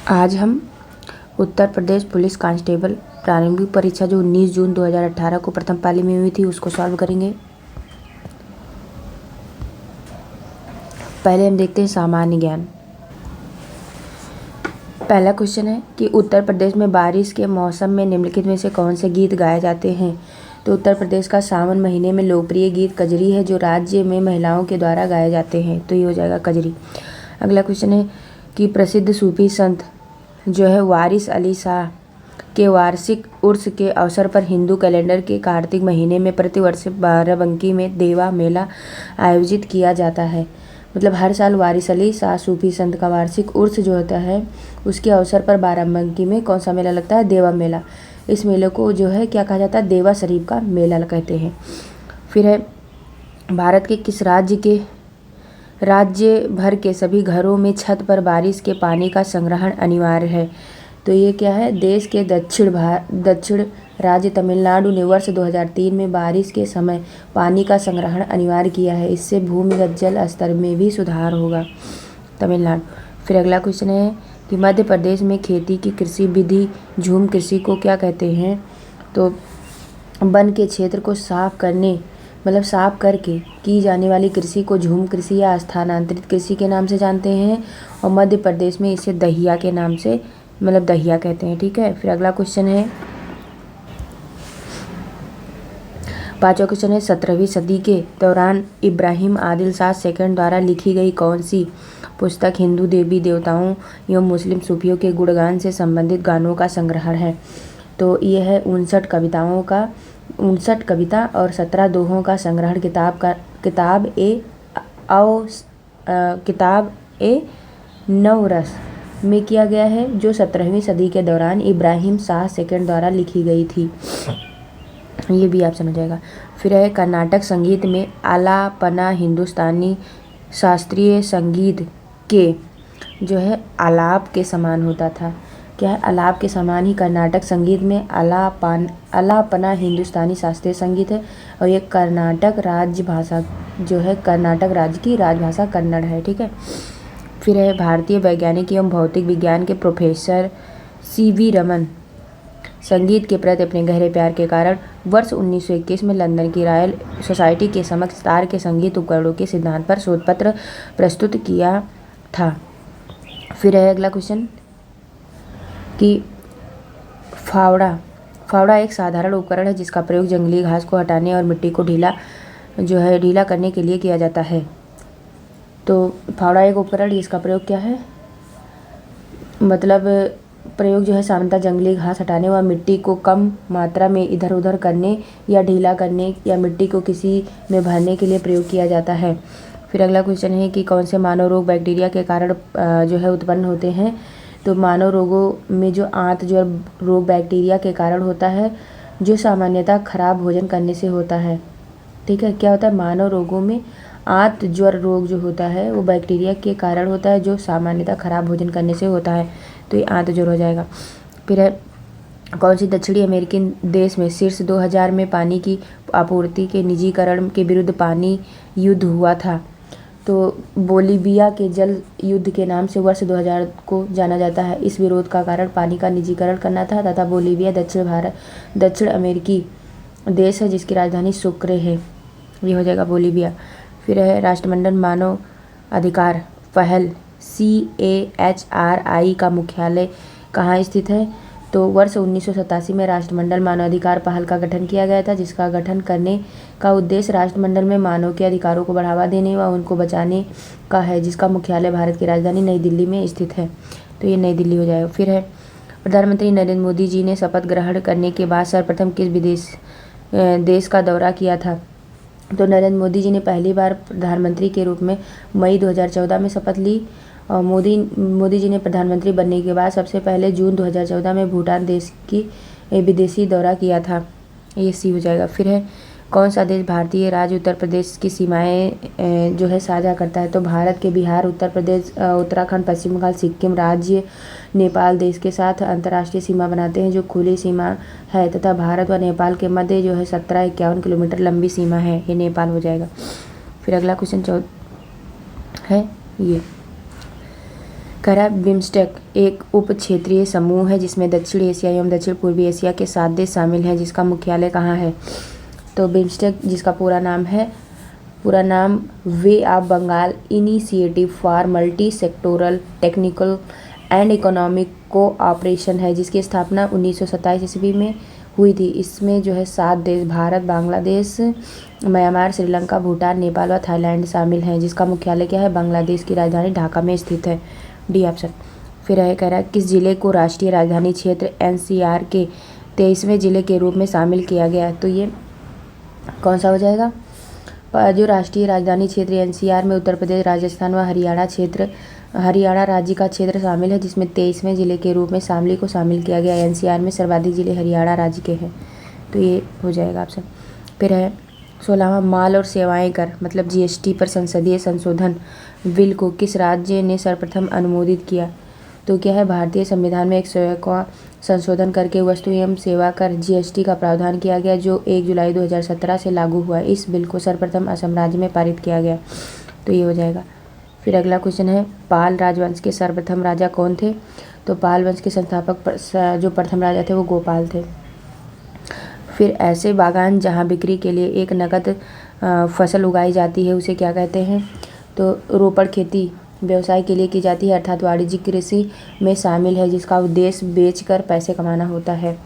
आज हम Uttar Pradesh police constable प्रारंभिक परीक्षा जो 19 जून 2018 को प्रथम पाली में हुई थी उसको सॉल्व करेंगे। पहले हम देखते हैं सामान्य ज्ञान। पहला क्वेश्चन है कि उत्तर प्रदेश में बारिश के मौसम में निम्नलिखित में से कौन से गीत गाए जाते हैं। तो उत्तर प्रदेश का सावन महीने में लोकप्रिय गीत कजरी है जो राज्य में महिलाओं के द्वारा गाए जाते हैं, तो ये हो जाएगा कजरी। अगला क्वेश्चन है कि प्रसिद्ध सूफी संत जो है वारिस अली शाह के वार्षिक उर्स के अवसर पर हिंदू कैलेंडर के कार्तिक महीने में प्रतिवर्ष बाराबंकी में देवा मेला आयोजित किया जाता है। मतलब हर साल वारिस अली शाह सूफी संत का वार्षिक उर्स जो होता है उसके अवसर पर बाराबंकी में कौन सा मेला लगता है, देवा मेला। इस मेले को जो है क्या कहा जाता है, देवा शरीफ का मेला कहते हैं। फिर है भारत के किस राज्य भर के सभी घरों में छत पर बारिश के पानी का संग्रहण अनिवार्य है। तो ये क्या है, देश के दक्षिण राज्य तमिलनाडु ने वर्ष 2003 में बारिश के समय पानी का संग्रहण अनिवार्य किया है। इससे भूमिगत जल स्तर में भी सुधार होगा, तमिलनाडु। फिर अगला क्वेश्चन है कि मध्य प्रदेश में खेती की कृषि विधि झूम कृषि को क्या कहते हैं। तो वन के क्षेत्र को साफ करके की जाने वाली कृषि को झूम कृषि या स्थानांतरित कृषि के नाम से जानते हैं, और मध्य प्रदेश में इसे दहिया के नाम से दहिया कहते हैं। ठीक है। फिर अगला क्वेश्चन है, पांचवा क्वेश्चन है 17वीं सदी के दौरान इब्राहिम आदिल शाह सेकंड द्वारा लिखी गई कौन सी पुस्तक हिंदू देवी देवताओं एवं मुस्लिम सूफियों के गुणगान से संबंधित गानों का संग्रहण है। तो ये है 59 कविता और 17 दोहों का संग्रहण किताब ए नवरस में किया गया है, जो 17वीं सदी के दौरान इब्राहिम शाह सेकंड द्वारा लिखी गई थी। ये भी आप समझ जाएगा। फिर है कर्नाटक संगीत में आलापना हिंदुस्तानी शास्त्रीय संगीत के जो है आलाप के समान होता था। क्या है, आलाप के समान ही कर्नाटक संगीत में आलापना हिंदुस्तानी शास्त्रीय संगीत है, और ये कर्नाटक राज्य भाषा जो है कर्नाटक राज्य की राजभाषा कन्नड़ है। ठीक है। फिर है भारतीय वैज्ञानिक एवं भौतिक विज्ञान के प्रोफेसर CV रमन संगीत के प्रति अपने गहरे प्यार के कारण वर्ष 1921 में लंदन की रॉयल सोसाइटी के समक्ष तार के संगीत उपकरणों के सिद्धांत पर शोध पत्र प्रस्तुत किया था। फिर है अगला क्वेश्चन कि फावड़ा एक साधारण उपकरण है जिसका प्रयोग जंगली घास को हटाने और मिट्टी को ढीला करने के लिए किया जाता है। तो फावड़ा एक उपकरण जिसका प्रयोग क्या है, प्रयोग जो है सामान्यतः जंगली घास हटाने व मिट्टी को कम मात्रा में इधर उधर करने या ढीला करने या मिट्टी को किसी में भरने के लिए प्रयोग किया जाता है। फिर अगला क्वेश्चन है कि कौन से मानव रोग बैक्टीरिया के कारण जो है उत्पन्न होते हैं। तो मानव रोगों में जो आंत ज्वर रोग बैक्टीरिया के कारण होता है, जो सामान्यतः खराब भोजन करने से होता है। ठीक है। क्या होता है, मानव रोगों में आंत ज्वर रोग जो होता है वो बैक्टीरिया के कारण होता है, जो सामान्यतः खराब भोजन करने से होता है। तो ये आंत ज्वर हो जाएगा। फिर है कौन सी दक्षिणी अमेरिकी देश में शीर्ष 2000 में पानी की आपूर्ति के निजीकरण के विरुद्ध पानी युद्ध हुआ था। तो बोलीविया के जल युद्ध के नाम से वर्ष 2000 को जाना जाता है। इस विरोध का कारण पानी का निजीकरण करना था तथा बोलीविया दक्षिण अमेरिकी देश है जिसकी राजधानी सुक्रे है। ये हो जाएगा बोलीविया। फिर है राष्ट्रमंडल मानव अधिकार पहल CHRI का मुख्यालय कहाँ स्थित है। तो वर्ष 1987 में राष्ट्रमंडल मानवाधिकार पहल का गठन किया गया था, जिसका गठन करने का उद्देश्य राष्ट्रमंडल में मानव के अधिकारों को बढ़ावा देने व उनको बचाने का है, जिसका मुख्यालय भारत की राजधानी नई दिल्ली में स्थित है। तो ये नई दिल्ली हो जाएगा। फिर है प्रधानमंत्री नरेंद्र मोदी जी ने शपथ ग्रहण करने के बाद सर्वप्रथम किस देश का दौरा किया था। तो नरेंद्र मोदी जी ने पहली बार प्रधानमंत्री के रूप में मई 2014 में शपथ ली, और मोदी जी ने प्रधानमंत्री बनने के बाद सबसे पहले जून 2014 में भूटान देश की विदेशी दौरा किया था। ये सी हो जाएगा। फिर है कौन सा देश भारतीय राज्य उत्तर प्रदेश की सीमाएं जो है साझा करता है। तो भारत के बिहार, उत्तर प्रदेश, उत्तराखंड, पश्चिम बंगाल, सिक्किम राज्य नेपाल देश के साथ अंतर्राष्ट्रीय सीमा बनाते हैं जो खुली सीमा है, तथा भारत व नेपाल के मध्य जो है 1751 किलोमीटर लंबी सीमा है। ये नेपाल हो जाएगा। फिर अगला क्वेश्चन है ये कह रहा है बिम्स्टेक एक उप क्षेत्रीय समूह है जिसमें दक्षिण एशिया एवं दक्षिण पूर्वी एशिया के 7 देश शामिल हैं, जिसका मुख्यालय कहाँ है। तो बिम्स्टेक जिसका पूरा नाम bay of Bengal initiative for multi sectoral technical and economic cooperation है, जिसकी स्थापना 1927 ईस्वी में हुई थी। इसमें जो है 7 देश भारत, बांग्लादेश, म्यांमार, श्रीलंका, भूटान, नेपाल व थाईलैंड शामिल हैं, जिसका मुख्यालय क्या है, बांग्लादेश की राजधानी ढाका में स्थित है। D option. फिर है कह रहा है किस जिले को राष्ट्रीय राजधानी क्षेत्र एनसीआर के 23वें जिले के रूप में शामिल किया गया। तो ये कौन सा हो जाएगा। जो राष्ट्रीय राजधानी क्षेत्र एनसीआर में उत्तर प्रदेश, राजस्थान व हरियाणा राज्य का क्षेत्र शामिल है, जिसमें 23वें जिले के रूप में शामली को शामिल किया गया। एनसीआर में सर्वाधिक जिले हरियाणा राज्य के हैं, तो ये हो जाएगा ऑप्शन। फिर है 16वां माल और सेवाएं कर मतलब जीएसटी पर संसदीय संशोधन बिल को किस राज्य ने सर्वप्रथम अनुमोदित किया। तो क्या है, भारतीय संविधान में 101वां संशोधन करके वस्तु एवं सेवा कर जीएसटी का प्रावधान किया गया, जो 1 जुलाई 2017 से लागू हुआ। इस बिल को सर्वप्रथम असम राज्य में पारित किया गया, तो ये हो जाएगा। फिर अगला क्वेश्चन है पाल राजवंश के सर्वप्रथम राजा कौन थे। तो पाल वंश के संस्थापक जो प्रथम राजा थे वो गोपाल थे। फिर ऐसे बागान जहाँ बिक्री के लिए एक नकद फसल उगाई जाती है उसे क्या कहते हैं। तो रोपड़ खेती व्यवसाय के लिए की जाती है, अर्थात वाणिज्यिक कृषि में शामिल है, जिसका उद्देश्य बेचकर पैसे कमाना होता है।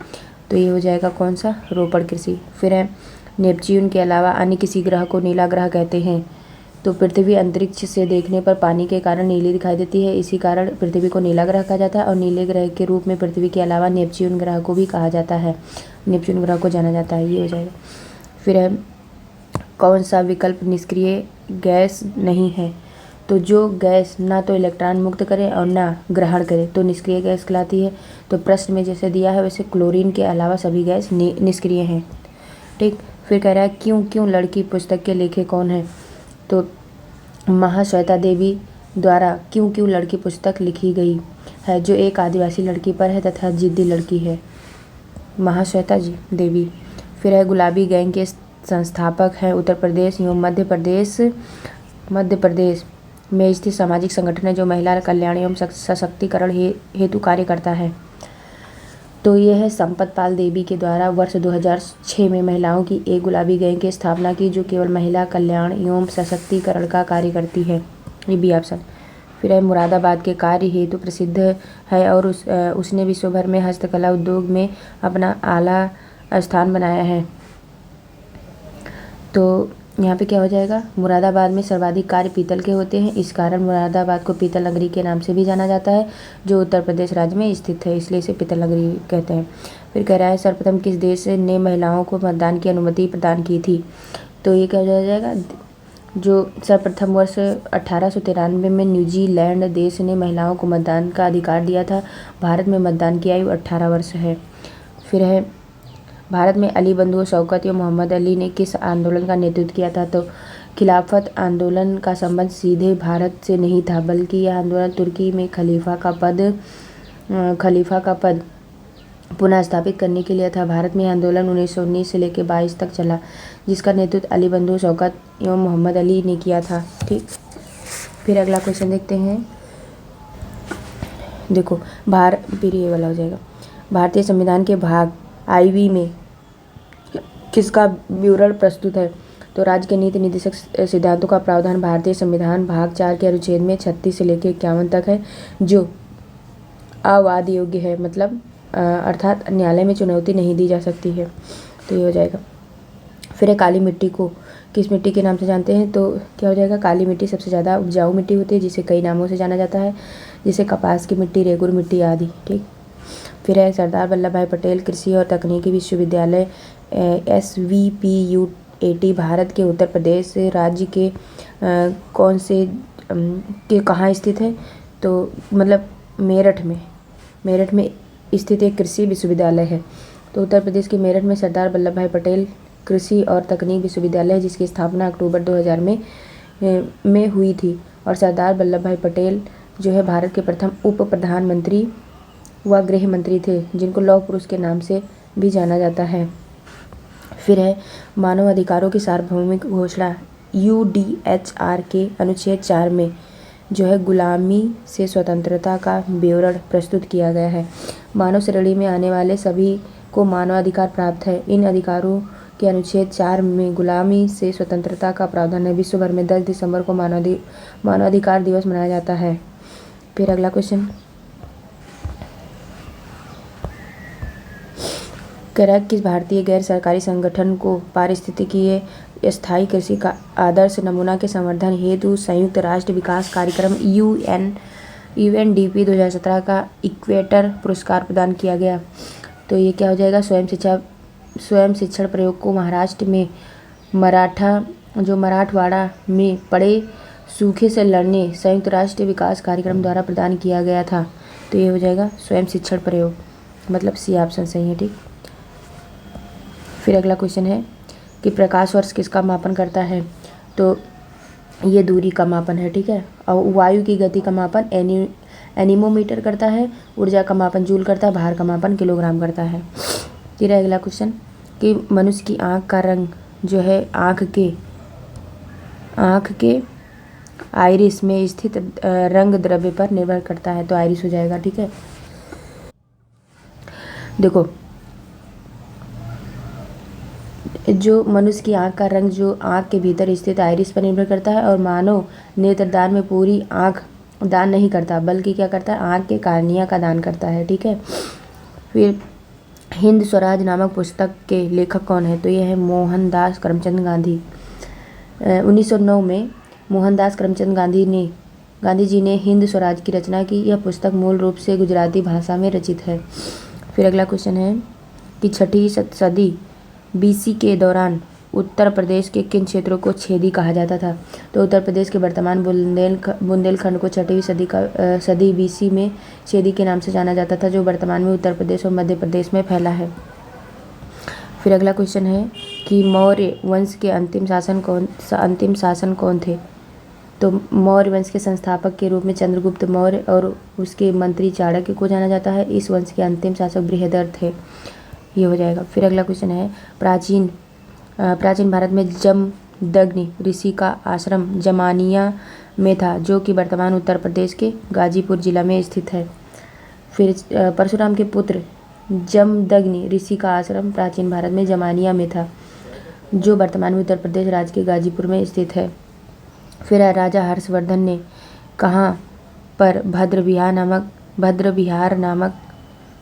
तो ये हो जाएगा कौन सा, रोपड़ कृषि। फिर है नेपच्यून के अलावा अन्य किसी ग्रह को नीला ग्रह कहते हैं। तो पृथ्वी अंतरिक्ष से देखने पर पानी के कारण नीली दिखाई देती है, इसी कारण पृथ्वी को नीला ग्रह कहा जाता है। और नीले ग्रह के रूप में पृथ्वी के अलावा नेपच्यून ग्रह को भी कहा जाता है, नेपच्यून ग्रह को जाना जाता है। ये हो जाएगा। फिर है कौन सा विकल्प निष्क्रिय गैस नहीं है। तो जो गैस ना तो इलेक्ट्रॉन मुक्त करे और ना ग्रहण करे तो निष्क्रिय गैस कहलाती है। तो प्रश्न में जैसे दिया है वैसे क्लोरीन के अलावा सभी गैस निष्क्रिय हैं। ठीक। फिर कह रहा है क्यों क्यों लड़की पुस्तक के लेखक कौन है। तो महाश्वेता देवी द्वारा क्यों क्यों लड़की पुस्तक लिखी गई है, जो एक आदिवासी लड़की पर है तथा जिद्दी लड़की है, महाश्वेता जी देवी। फिर है गुलाबी गैंग के संस्थापक हैं उत्तर प्रदेश एवं मध्य प्रदेश में स्थित सामाजिक संगठन है, जो महिला कल्याण एवं सशक्तिकरण हेतु कार्य करता है। तो ये है संपत पाल देवी के द्वारा वर्ष 2006 में महिलाओं की एक गुलाबी गैंग की स्थापना की, जो केवल महिला कल्याण एवं सशक्तिकरण का कार्य करती है। ये बी ऑप्शन। फिर है मुरादाबाद के कार्य हेतु प्रसिद्ध है और उसने विश्व भर में हस्तकला उद्योग में अपना आला स्थान बनाया है। तो यहाँ पे क्या हो जाएगा, मुरादाबाद में सर्वाधिक कार्य पीतल के होते हैं, इस कारण मुरादाबाद को पीतल नगरी के नाम से भी जाना जाता है, जो उत्तर प्रदेश राज्य में स्थित है, इसलिए इसे पीतल नगरी कहते हैं। फिर कह रहा है सर्वप्रथम किस देश ने महिलाओं को मतदान की अनुमति प्रदान की थी। तो ये क्या हो जाएगा, जो सर्वप्रथम वर्ष 1893 में न्यूजीलैंड देश ने महिलाओं को मतदान का अधिकार दिया था। भारत में मतदान की आयु 18 वर्ष है। फिर है भारत में अली बंधु शौकत या मोहम्मद अली ने किस आंदोलन का नेतृत्व किया था। तो खिलाफत आंदोलन का संबंध सीधे भारत से नहीं था, बल्कि यह आंदोलन तुर्की में खलीफा का पद पुनः स्थापित करने के लिए था। भारत में आंदोलन 1919 से लेकर 22 तक चला, जिसका नेतृत्व अली बंधु शौकत एवं मोहम्मद अली ने किया था। ठीक। फिर अगला क्वेश्चन देखते हैं। देखो फिर ये वाला हो जाएगा, भारतीय संविधान के भाग IV में किसका विवरण प्रस्तुत है। तो राज्य के नीति निर्देशक सिद्धांतों का प्रावधान भारतीय संविधान भाग 4 के अनुच्छेद में 36 से लेकर 51 तक है, जो अवाद योग्य है, मतलब अर्थात न्यायालय में चुनौती नहीं दी जा सकती है। तो ये हो जाएगा। फिर काली मिट्टी को किस मिट्टी के नाम से जानते हैं। तो क्या हो जाएगा, काली मिट्टी सबसे ज़्यादा उपजाऊ मिट्टी होती है, जिसे कई नामों से जाना जाता है, जैसे कपास की मिट्टी, रेगुर मिट्टी आदि। ठीक। फिर है सरदार वल्लभ भाई पटेल कृषि और तकनीकी विश्वविद्यालय SVPUAT भारत के उत्तर प्रदेश राज्य के कौन से के कहाँ स्थित है। तो मतलब मेरठ में स्थित एक कृषि विश्वविद्यालय है। तो उत्तर प्रदेश के मेरठ में सरदार वल्लभ भाई पटेल कृषि और तकनीक विश्वविद्यालय है, जिसकी स्थापना अक्टूबर 2000 में हुई थी। और सरदार वल्लभ भाई पटेल जो है भारत के प्रथम उप प्रधानमंत्री व गृह मंत्री थे, जिनको लौह पुरुष के नाम से भी जाना जाता है। फिर है मानव अधिकारों की सार्वभौमिक घोषणा UDHR के अनुच्छेद 4 में जो है गुलामी से स्वतंत्रता का विवरण प्रस्तुत किया गया है। मानव श्रेणी में आने वाले सभी को मानवाधिकार प्राप्त है। इन अधिकारों के अनुच्छेद 4 में गुलामी से स्वतंत्रता का प्रावधान है। विश्व भर में 10 दिसंबर को मानवाधिकार दिवस मनाया जाता है। फिर अगला क्वेश्चन, कैराक किस भारतीय गैर सरकारी संगठन को पारिस्थितिकीय स्थायी कृषि का आदर्श नमूना के संवर्धन हेतु संयुक्त राष्ट्र विकास कार्यक्रम UNDP 2017 का इक्वेटर पुरस्कार प्रदान किया गया? तो ये क्या हो जाएगा? स्वयं शिक्षण प्रयोग को महाराष्ट्र में मराठवाड़ा में पड़े सूखे से लड़ने संयुक्त राष्ट्र विकास कार्यक्रम द्वारा प्रदान किया गया था। तो ये हो जाएगा स्वयं शिक्षण प्रयोग, मतलब सी ऑप्शन सही है। ठीक, फिर अगला क्वेश्चन है कि प्रकाश वर्ष किसका मापन करता है? तो ये दूरी का मापन है। ठीक है, और वायु की गति का मापन एनीमोमीटर करता है। ऊर्जा का मापन जूल करता है। भार का मापन किलोग्राम करता है। फिर अगला क्वेश्चन कि मनुष्य की आँख का रंग जो है आँख के आइरिस में स्थित रंग द्रव्य पर निर्भर करता है। तो आइरिस हो जाएगा। ठीक है, देखो जो मनुष्य की आँख का रंग जो आँख के भीतर स्थित आइरिस पर निर्भर करता है, और मानव नेत्रदान में पूरी आँख दान नहीं करता बल्कि क्या करता है, आँख के कार्निया का दान करता है। ठीक है, फिर हिंद स्वराज नामक पुस्तक के लेखक कौन है? तो ये है मोहनदास करमचंद गांधी। 1909 में मोहनदास करमचंद गांधी जी ने हिंद स्वराज की रचना की। यह पुस्तक मूल रूप से गुजराती भाषा में रचित है। फिर अगला क्वेश्चन है कि 6वीं सदी BC के दौरान उत्तर प्रदेश के किन क्षेत्रों को छेदी कहा जाता था? तो उत्तर प्रदेश के वर्तमान बुंदेलखंड को 6वीं सदी BC में छेदी के नाम से जाना जाता था, जो वर्तमान में उत्तर प्रदेश और मध्य प्रदेश में फैला है। फिर अगला क्वेश्चन है कि मौर्य वंश के अंतिम शासन कौन थे? तो मौर्य वंश के संस्थापक के रूप में चंद्रगुप्त मौर्य और उसके मंत्री चाणक्य को जाना जाता है। इस वंश के अंतिम शासक बृहदर थे। ये हो जाएगा। फिर अगला क्वेश्चन है प्राचीन भारत में जमदग्नि ऋषि का आश्रम जमानिया में था, जो कि वर्तमान उत्तर प्रदेश के गाजीपुर जिला में स्थित है। फिर परशुराम के पुत्र जमदग्नि ऋषि का आश्रम प्राचीन भारत में जमानिया में था, जो वर्तमान में उत्तर प्रदेश राज्य के गाजीपुर में स्थित है। फिर राजा हर्षवर्धन ने कहाँ पर भद्र विहार नामक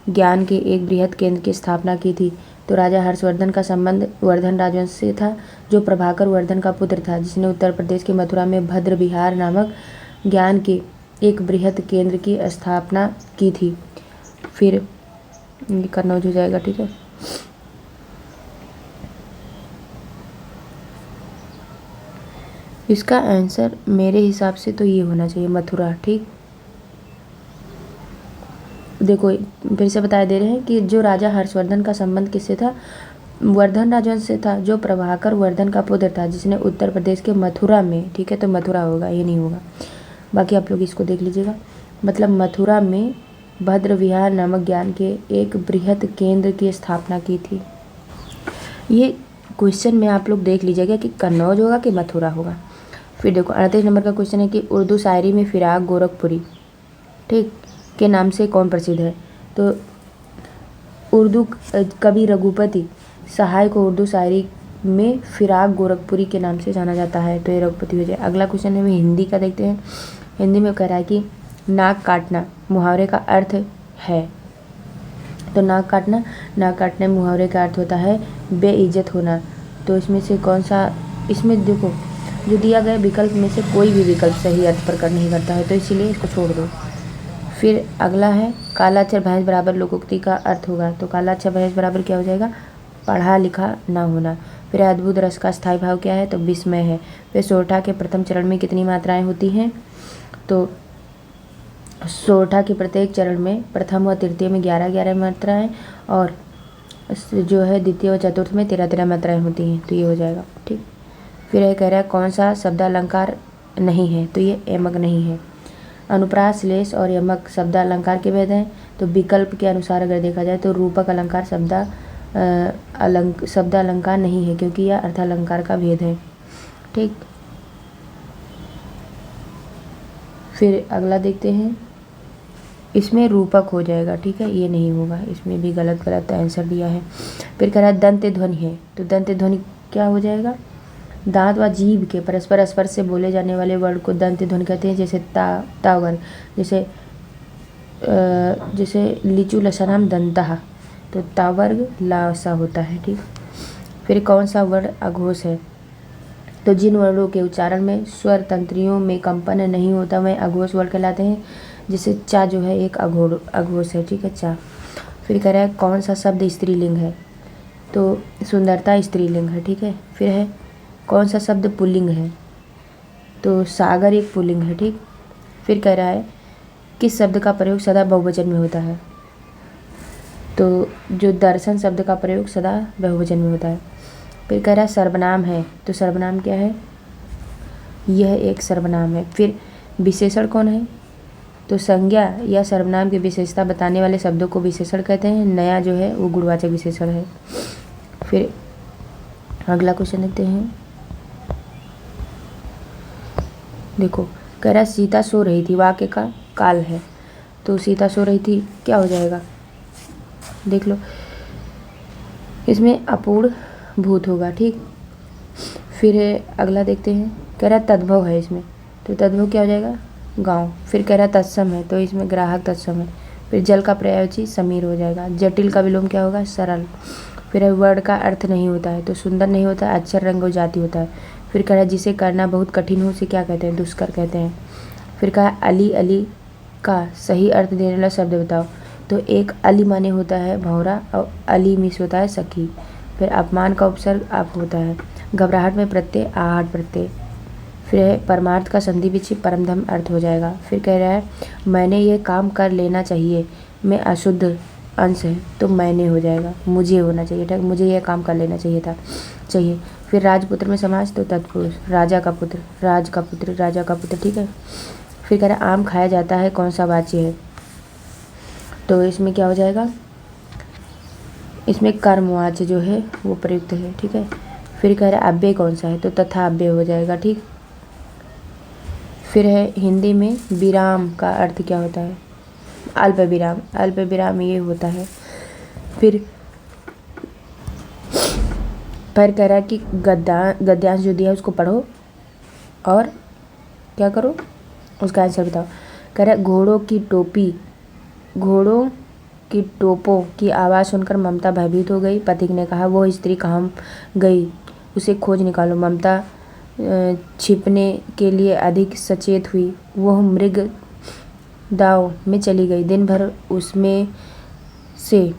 ज्ञान के एक बृहद केंद्र की स्थापना की थी? तो राजा हर्षवर्धन का संबंध वर्धन राजवंश से था, जो प्रभाकर वर्धन का पुत्र था, जिसने उत्तर प्रदेश के मथुरा में भद्र विहार नामक ज्ञान के एक बृहद केंद्र की स्थापना की थी। फिर कन्नौज हो जाएगा। ठीक है, इसका आंसर मेरे हिसाब से तो ये होना चाहिए मथुरा। ठीक, देखो फिर से बता दे रहे हैं कि जो राजा हर्षवर्धन का संबंध किससे था? वर्धन राजवंश से था, जो प्रभाकर वर्धन का पुत्र था, जिसने उत्तर प्रदेश के मथुरा में, ठीक है तो मथुरा होगा, ये नहीं होगा। बाकी आप लोग इसको देख लीजिएगा। मतलब मथुरा में भद्र विहार नामक ज्ञान के एक बृहद केंद्र की स्थापना की थी। ये क्वेश्चन में आप लोग देख लीजिएगा कि कन्नौज होगा कि मथुरा होगा। फिर देखो 38 नंबर का क्वेश्चन है कि उर्दू शायरी में फिराक गोरखपुरी ठीक के नाम से कौन प्रसिद्ध है? तो उर्दू कवि रघुपति सहाय को उर्दू शायरी में फिराक गोरखपुरी के नाम से जाना जाता है। तो ये रघुपति हो जाए। अगला क्वेश्चन है हम हिंदी का देखते हैं। हिंदी में कह रहा है कि नाक काटना मुहावरे का अर्थ है। तो नाक काटने मुहावरे का अर्थ होता है बेइज्जत होना। तो इसमें से कौन सा, इसमें देखो जो दिया गया विकल्प में से कोई भी विकल्प सही अर्थ प्रकट नहीं करता है, तो इसीलिए इसको छोड़ दो। फिर अगला है काला अक्षर भैंस बराबर लोकोक्ति का अर्थ होगा। तो काला अक्षर भैंस बराबर क्या हो जाएगा? पढ़ा लिखा ना होना। फिर अद्भुत रस का स्थायी भाव क्या है? तो विस्मय है। फिर सोरठा के प्रथम चरण में कितनी मात्राएं होती हैं? तो सोरठा के प्रत्येक चरण में प्रथम व तृतीय में 11-11 मात्राएं और जो है द्वितीय व चतुर्थ में 13-13 मात्राएं होती हैं। तो ये हो जाएगा ठीक। फिर यह कह रहा है कौन सा शब्दालंकार नहीं है? तो ये यमक नहीं है। अनुप्रास लेस और यमक शब्दालंकार के भेद हैं। तो विकल्प के अनुसार अगर देखा जाए तो रूपक अलंकार शब्दालंकार नहीं है, क्योंकि यह अर्थालंकार का भेद है ठीक। फिर अगला देखते हैं, इसमें रूपक हो जाएगा, ठीक है, ये नहीं होगा, इसमें भी गलत गलत आंसर दिया है। फिर कह रहा है दंत ध्वनि है, तो दंत ध्वनि क्या हो जाएगा, दांत व जीभ के परस्पर स्पर्श से बोले जाने वाले वर्ड को दंत ध्वनि कहते हैं। जैसे ता वर्ग, जैसे लीचू लसनाम दंतः, तो ता वर्ग ला सा होता है, ठीक। फिर कौन सा वर्ड अघोष है, तो जिन वर्णों के उच्चारण में स्वर तंत्रियों में कंपन नहीं होता वह अघोष वर्ड कहलाते हैं। जैसे चा जो है एक अघोष है, ठीक है, चा। फिर कह रहा है कौन सा शब्द स्त्रीलिंग है, तो सुंदरता स्त्रीलिंग है, ठीक है। फिर है कौन सा शब्द पुल्लिंग है, तो सागर एक पुल्लिंग है, ठीक। फिर कह रहा है किस शब्द का प्रयोग सदा बहुवचन में होता है, तो जो दर्शन शब्द का प्रयोग सदा बहुवचन में होता है। फिर कह रहा है सर्वनाम है, तो सर्वनाम क्या है, यह एक सर्वनाम है। फिर विशेषण कौन है, तो संज्ञा या सर्वनाम की विशेषता बताने वाले शब्दों को विशेषण कहते हैं। नया जो है वो गुणवाचक विशेषण है। फिर अगला क्वेश्चन देखते हैं, देखो कह रहा सीता सो रही थी, वाक्य का काल है, तो सीता सो रही थी क्या हो जाएगा, देख लो, इसमें अपूर्ण भूत होगा, ठीक। फिर अगला देखते हैं, कह रहा तद्भव है इसमें, तो तद्भव क्या हो जाएगा, गांव। फिर कह रहा तत्सम है, तो इसमें ग्राहक तत्सम है। फिर जल का पर्यायवाची समीर हो जाएगा। जटिल का विलोम क्या होगा, सरल। फिर वर्ड का अर्थ नहीं होता है, तो सुंदर नहीं होता है, अक्षर रंग और जाति होता है। फिर कह रहा जिसे करना बहुत कठिन हो उसे क्या कहते हैं, दुष्कर कहते हैं। फिर कहा अली अली का सही अर्थ देने वाला शब्द बताओ, तो एक अली माने होता है भौरा और अली मिस होता है सखी। फिर अपमान का उपसर्ग आप होता है। घबराहट में प्रत्यय आहट प्रत्यय। फिर परमार्थ का संधि विच्छेद परमधम अर्थ हो जाएगा। फिर कह रहा है मैंने ये काम कर लेना चाहिए, मैं अशुद्ध अंश है, तो मैंने हो जाएगा, मुझे होना चाहिए, ठीक, मुझे यह काम कर लेना चाहिए था, चाहिए। फिर राजपुत्र में समाज, तो तत्पुरुष, राजा का पुत्र, राज का पुत्र, राजा का पुत्र, ठीक है। फिर कह रहा है आम खाया जाता है, कौन सा वाच्य है, तो इसमें क्या हो जाएगा, इसमें कर्मवाच्य जो है वो प्रयुक्त है, ठीक है। फिर कह रहा है अव्यय कौन सा है, तो तथा अव्यय हो जाएगा, ठीक। फिर है हिंदी में विराम का अर्थ क्या होता है, अल्प विराम, अल्प विराम ये होता है। फिर कह रहा है कि गद्यांश जो दिया है उसको पढ़ो और क्या करो, उसका आंसर बताओ। कह रहा है घोड़ों की टोपों की आवाज़ सुनकर ममता भयभीत हो गई। पथिक ने कहा वो स्त्री कहाँ गई, उसे खोज निकालो। ममता छिपने के लिए अधिक सचेत हुई, वह मृग दाव में चली गई। दिन भर उसमें से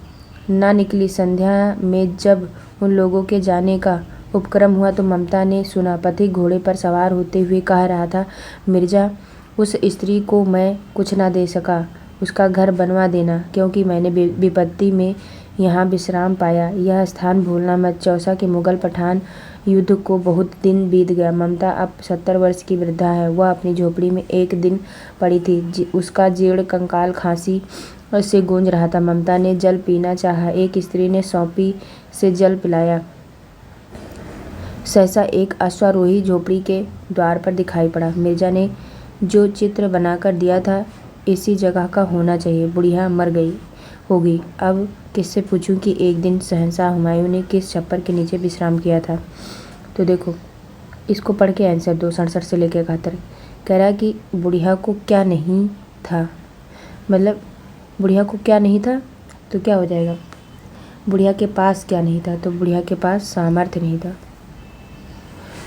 ना निकली। संध्या में जब उन लोगों के जाने का उपक्रम हुआ तो ममता ने सुना पथिक घोड़े पर सवार होते हुए कह रहा था, मिर्जा उस स्त्री को मैं कुछ ना दे सका, उसका घर बनवा देना, क्योंकि मैंने विपत्ति में यहाँ विश्राम पाया। यह स्थान भूलना मत। चौसा के मुगल पठान युद्ध को बहुत दिन बीत गया। ममता अब 70 वर्ष की वृद्धा है। वह अपनी झोपड़ी में एक दिन पड़ी थी। उसका जीर्ण कंकाल खांसी से गूंज रहा था। ममता ने जल पीना चाहा। एक स्त्री ने सौंपी से जल पिलाया। सहसा एक अश्वारोही झोपड़ी के द्वार पर दिखाई पड़ा। मिर्जा ने जो चित्र बनाकर दिया था इसी जगह का होना चाहिए। बुढ़िया मर गई होगी। अब किससे पूछूं कि एक दिन शहंशाह हुमायूं ने किस छप्पर के नीचे विश्राम किया था। तो देखो इसको पढ़ के आंसर दो 67 से लेकर 71। कह रहा है कि बुढ़िया को क्या नहीं था, मतलब बुढ़िया को क्या नहीं था तो क्या हो जाएगा, बुढ़िया के पास क्या नहीं था, तो बुढ़िया के पास सामर्थ्य नहीं था।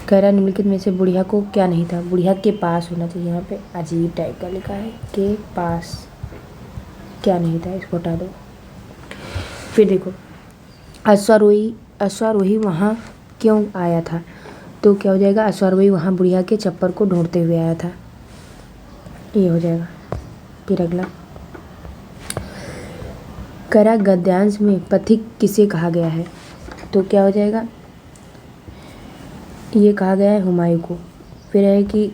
कह रहा निम्नलिखित में से बुढ़िया को क्या नहीं था, बुढ़िया के पास होना चाहिए। यहाँ पे अजीब टाइप का लिखा है, के पास क्या नहीं था, इसको हटा दो। फिर देखो अश्वारोही वहाँ क्यों आया था, तो क्या हो जाएगा, अश्वारोही वहाँ बुढ़िया के छप्पर को ढूंढते हुए आया था, ये हो जाएगा। फिर अगला कह रहा गद्यांश में पथिक किसे कहा गया है, तो क्या हो जाएगा, ये कहा गया है हुमायूं को। फिर है कि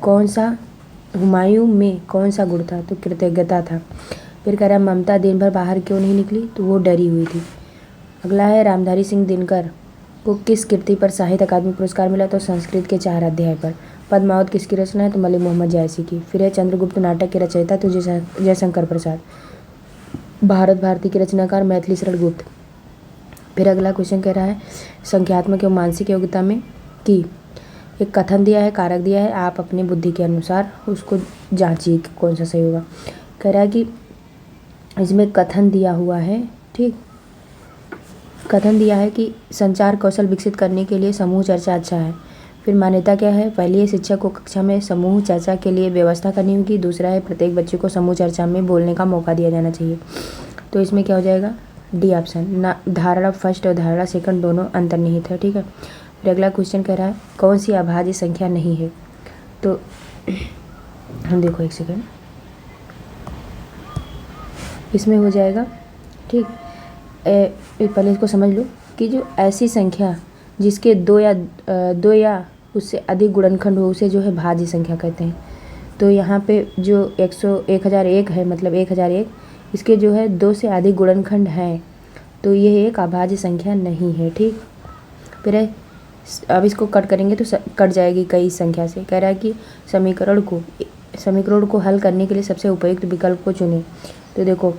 कौन सा हुमायूं में कौन सा गुण था, तो कृतज्ञता था। फिर कह रहा ममता दिन भर बाहर क्यों नहीं निकली, तो वो डरी हुई थी। अगला है रामधारी सिंह दिनकर को किस कृति पर साहित्य अकादमी पुरस्कार मिला, तो संस्कृत के 4 अध्याय पर। पद्मावत किसकी रचना है? तो मलिक मोहम्मद जायसी की। फिर है चंद्रगुप्त नाटक के रचयिता तो जयशंकर प्रसाद। भारत भारती के रचनाकार मैथिली शरण गुप्त। फिर अगला क्वेश्चन कह रहा है संख्यात्मक एवं मानसिक योग्यता में कि एक कथन दिया है, कारक दिया है, आप अपनी बुद्धि के अनुसार उसको जांचिए कि कौन सा सही होगा। कह रहा है कि इसमें कथन दिया हुआ है, ठीक, कथन दिया है कि संचार कौशल विकसित करने के लिए समूह चर्चा अच्छा है। फिर मान्यता क्या है? पहली है शिक्षक को कक्षा में समूह चर्चा के लिए व्यवस्था करनी होगी। दूसरा है प्रत्येक बच्चे को समूह चर्चा में बोलने का मौका दिया जाना चाहिए। तो इसमें क्या हो जाएगा? D option. ना धारणा फर्स्ट और धारणा सेकंड दोनों अंतर्निहित है, ठीक है। फिर अगला क्वेश्चन कह रहा है कौन सी अभाज्य संख्या नहीं है? तो हम देखो एक सेकेंड, इसमें हो जाएगा, ठीक, पहले इसको समझ लो कि जो ऐसी संख्या जिसके दो या उससे अधिक गुणनखंड हो उसे जो है भाज्य संख्या कहते हैं। तो यहाँ पे जो 1001 है, मतलब 1001, इसके जो है 2 से अधिक गुणनखंड हैं, तो यह एक अभाज्य संख्या नहीं है, ठीक। फिर अब इसको कट करेंगे तो कट जाएगी कई संख्या से। कह रहा है कि समीकरण को हल करने के लिए सबसे उपयुक्त विकल्प को चुनें। तो देखो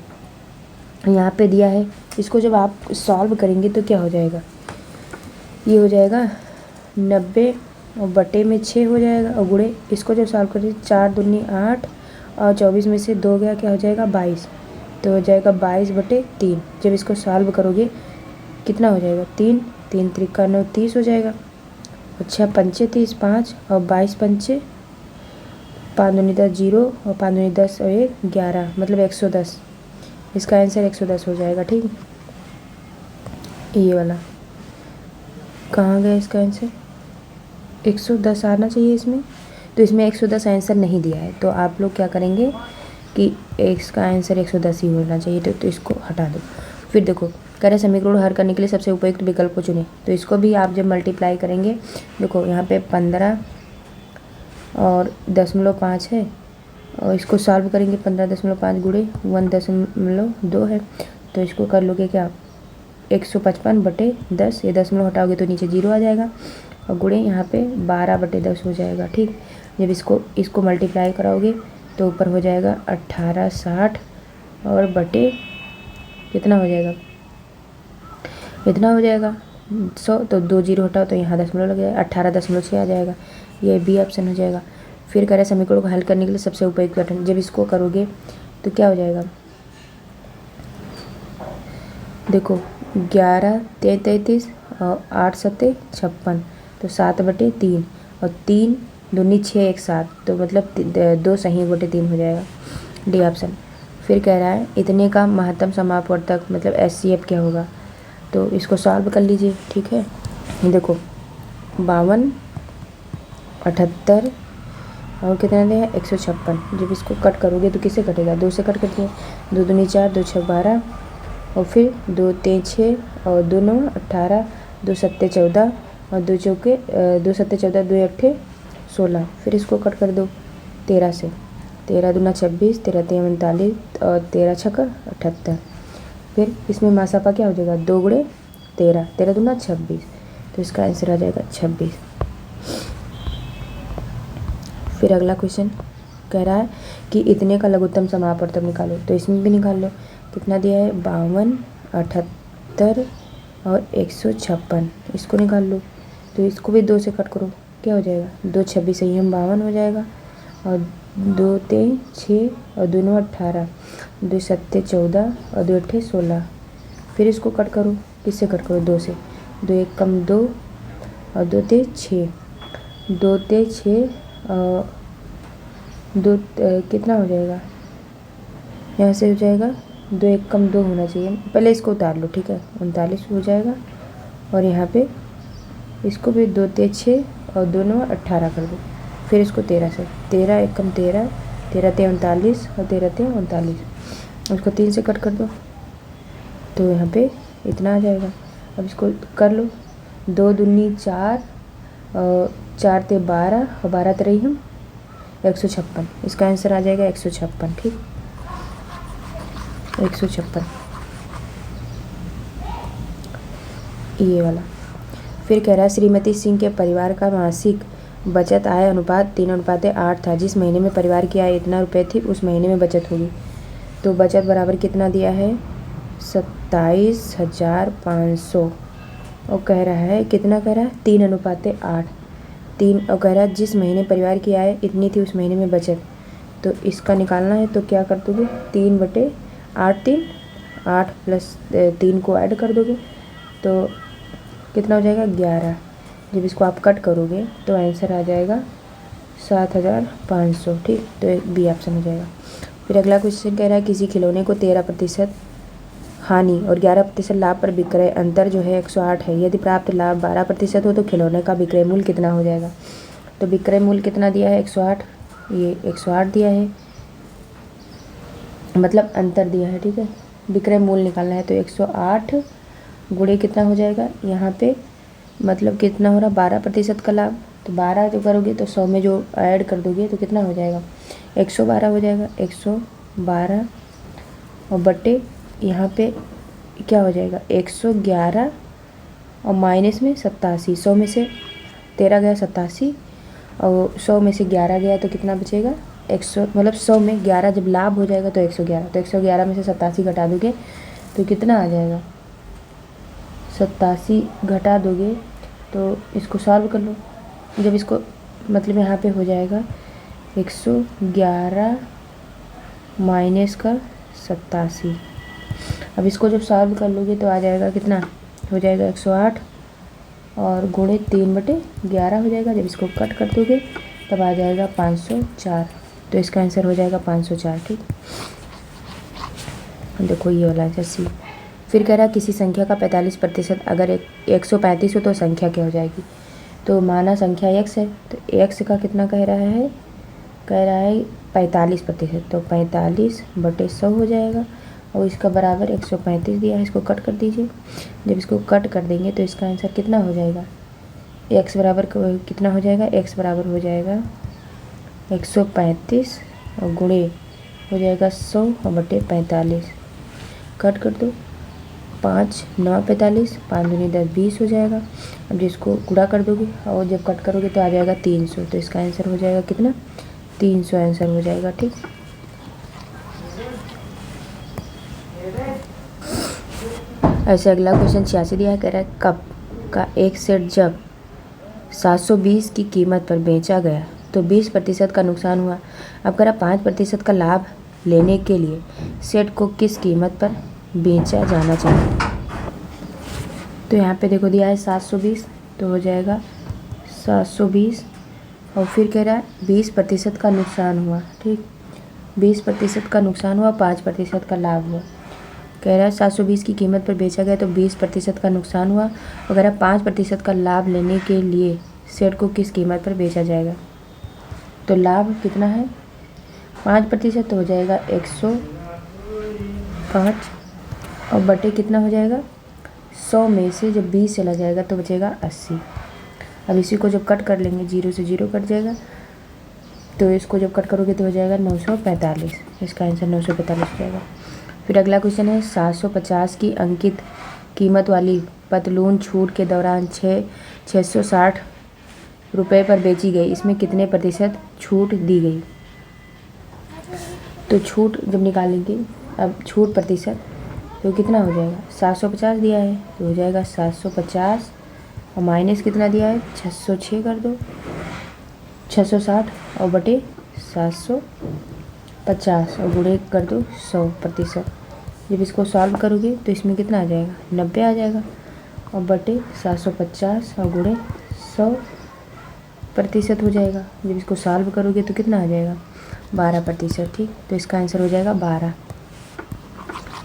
यहाँ पे दिया है, इसको जब आप सॉल्व करेंगे तो क्या हो जाएगा? ये हो जाएगा 90 और बटे में 6 हो जाएगा, और गुणे इसको जब सॉल्व करेंगे 4 दूनी 8 और 24 में से 2 गया, क्या हो जाएगा? 22। तो हो जाएगा 22 बटे 3। जब इसको सॉल्व करोगे कितना हो जाएगा? 3 3 त्रिका 9 30 हो जाएगा। और 6 पंचे 30 5 और 22 पंचे 5 दूनी 10 0 और 5 दूनी 10 और 1 11, मतलब 110। इसका आंसर 110 हो जाएगा, ठीक। ये वाला कहाँ गया इसका आंसर? 110 आना चाहिए इसमें, तो इसमें 110 आंसर नहीं दिया है। तो आप लोग क्या करेंगे कि इसका आंसर 110 ही होना चाहिए, तो इसको हटा दो। फिर देखो कह रहे समीकरण हल करने के लिए सबसे उपयुक्त विकल्प को चुनें। तो इसको भी आप जब मल्टीप्लाई करेंगे, देखो यहाँ पे 15 और 0.5 है, और इसको सॉल्व करेंगे 15.5 गुणे 1.2 है, तो इसको कर लोगे क्या? 155 बटे 10, ये 10 हटाओगे तो नीचे 0 आ जाएगा, और गुणे यहाँ पे 12 बटे 10 हो जाएगा, ठीक। जब इसको मल्टीप्लाई कराओगे तो ऊपर हो जाएगा 1860 और बटे कितना हो जाएगा? इतना हो जाएगा 100, तो 2 0 हटाओ तो यहाँ 0 लग जाएगा, 18.6 आ जाएगा। ये बी ऑप्शन हो जाएगा। फिर कह रहे समीकरण को हल करने के लिए सबसे उपयुक्त गठन, जब इसको करोगे तो क्या हो जाएगा? देखो 11 33 और 8 7 56, तो 7 बटे 3 और 3 दूनी 6 1 7, तो मतलब 2 सही बटे 3 हो जाएगा, डी ऑप्शन। फिर कह रहा है इतने का महत्तम समापवर्तक मतलब एचसीएफ क्या होगा? तो इसको सॉल्व कर लीजिए, ठीक है। देखो 52 78 और कितना दिया है? 156। जब इसको कट करोगे तो किससे कटेगा? 2 से कट करते हैं, 2 दूनी 4 2 6 12 और फिर 2 3 6 और 2 9 18 2 7 14 और 2 चौके 2 7 14 2 8 16। फिर इसको कट कर दो 13 से, 13 दूना 26 13 3 39 और 13 छक्का 78। फिर इसमें मासापा क्या हो जाएगा? 2 गुणे 13 13 दूना 26, तो इसका आंसर आ जाएगा 26। फिर अगला क्वेश्चन कह रहा है कि इतने का लघुत्तम समापवर्तक निकालो। तो इसमें भी निकाल लो, कितना दिया है? 52 78 और 156, इसको निकाल लो। तो इसको भी 2 से कट करो, क्या हो जाएगा? 2 26 संयम 52 हो जाएगा, और 2 3 6 और 2 9 18 2 7 14 और 2 8 16। फिर इसको कट करो, किससे कट करो? 2 से, 2 1 कम 2 और 2 3 6 2 3 6 और 2 कितना हो जाएगा? यहाँ से हो जाएगा 2 1 कम 2 होना चाहिए, पहले इसको उतार लो, ठीक है। 39 हो जाएगा, और यहाँ पे इसको भी 2 3 6 और 2 9 18 कर दो। फिर इसको 13 से, 13 1 कम 13 13 3 39 और 13 3 39, उसको 3 से कट कर दो, तो यहाँ पे इतना आ जाएगा। अब इसको कर लो, 2 दूनी 4 और 4 ते 12 और 12 3 हम 156, इसका आंसर आ जाएगा 156, ठीक, 156 ये वाला। फिर कह रहा है श्रीमती सिंह के परिवार का मासिक बचत आय अनुपात 3:8 था। जिस महीने में परिवार की आय इतना रुपये थी उस महीने में बचत होगी। तो बचत बराबर कितना दिया है 27,500 और कह रहा है कितना, कह रहा है 3:8 3 और कह रहा है जिस महीने परिवार की आय इतनी थी उस महीने में बचत। तो इसका निकालना है तो क्या कर दोगे 3/8 8 प्लस 3 को ऐड कर दोगे तो कितना हो जाएगा 11। जब इसको आप कट करोगे तो आंसर आ जाएगा 7,500। ठीक, तो एक बी ऑप्शन हो जाएगा। फिर अगला क्वेश्चन कह रहा है किसी खिलौने को 13% हानि और 11% लाभ पर विक्रय अंतर जो है 108 है। यदि प्राप्त लाभ 12% हो तो खिलौने का विक्रय मूल्य कितना हो जाएगा। तो विक्रय मूल्य कितना दिया है 108, ये 108 दिया है, मतलब अंतर दिया है। ठीक है, विक्रय मूल्य निकालना है तो 108 गुणे कितना हो जाएगा यहाँ पे, मतलब कितना हो रहा 12% का लाभ। तो 12 जो करोगे तो 100 में जो ऐड कर दोगे तो कितना हो जाएगा 112 हो जाएगा। 112 और बटे यहाँ पे क्या हो जाएगा 111 और माइनस में 87। 100 में से 13 गया 87 और 100 में से 11 गया तो कितना बचेगा 100, मतलब 100 में 11 जब लाभ हो जाएगा तो 111। तो 111 में से 87 घटा दोगे तो कितना आ जाएगा 87 घटा दोगे तो इसको सॉल्व कर लो। जब इसको मतलब यहाँ पे हो जाएगा 111 माइनस का 87। अब इसको जब सॉल्व कर लोगे तो आ जाएगा कितना हो जाएगा 108 और गुणे 3/11 हो जाएगा। जब इसको कट कर दोगे तब आ जाएगा 504। तो इसका आंसर हो जाएगा 504। ठीक, देखो ये वाला आंसर सी। फिर कह रहा है किसी संख्या का 45% अगर 135 हो तो संख्या क्या हो जाएगी। तो माना संख्या x है तो x का कितना कह रहा है 45%। तो 45/100 हो जाएगा और इसका बराबर 135 दिया है। इसको कट कर दीजिए। जब इसको कट कर देंगे तो इसका आंसर कितना हो जाएगा x बराबर कितना हो जाएगा, x बराबर हो जाएगा 135 और गुणे हो जाएगा 100 और बटे 45। कट कर दो 5 9 45 5 दूनी 10 20 हो जाएगा। अब जिसको गुणा कर दोगे और जब कट करोगे तो आ जाएगा 300। तो इसका आंसर हो जाएगा कितना 300 आंसर हो जाएगा। ठीक, ऐसे अगला क्वेश्चन 86 दिया है। कह रहा है कप का एक सेट जब 720 की कीमत पर बेचा गया तो 20% का नुकसान हुआ। अब कह रहा 5% का लाभ लेने के लिए सेट को किस कीमत पर बेचा जाना चाहिए। तो यहाँ पे देखो दिया है 720 तो हो जाएगा 720 और फिर कह रहा है 20% का नुकसान हुआ। ठीक, 20% का नुकसान हुआ, 5% का लाभ हुआ। कह रहा है 720 की कीमत पर बेचा गया तो 20% का नुकसान हुआ और कह रहा है 5% का लाभ लेने के लिए शेयर को किस कीमत पर बेचा जाएगा। तो लाभ कितना है 5% तो हो जाएगा 105 और बटे कितना हो जाएगा 100 में से जब 20 चला जाएगा तो बचेगा 80। अब इसी को जब कट कर लेंगे 0 से 0 कट जाएगा तो इसको जब कट करोगे तो हो जाएगा 945। इसका आंसर 945 हो जाएगा। फिर अगला क्वेश्चन है 750 की अंकित कीमत वाली पतलून छूट के दौरान 660 रुपये पर बेची गई, इसमें कितने प्रतिशत छूट दी गई। तो छूट जब निकालेंगे अब छूट प्रतिशत तो कितना हो जाएगा 750 दिया है तो हो जाएगा 750 और माइनस कितना दिया है 606 कर दो 660 और बटे 750 और गुणे कर दो 100%। जब इसको सॉल्व करोगे तो इसमें कितना आ जाएगा 90 आ जाएगा और बटे 750 और गुणे 100% हो जाएगा। जब इसको सॉल्व करोगे तो कितना आ जाएगा 12%। ठीक, तो इसका आंसर हो जाएगा 12।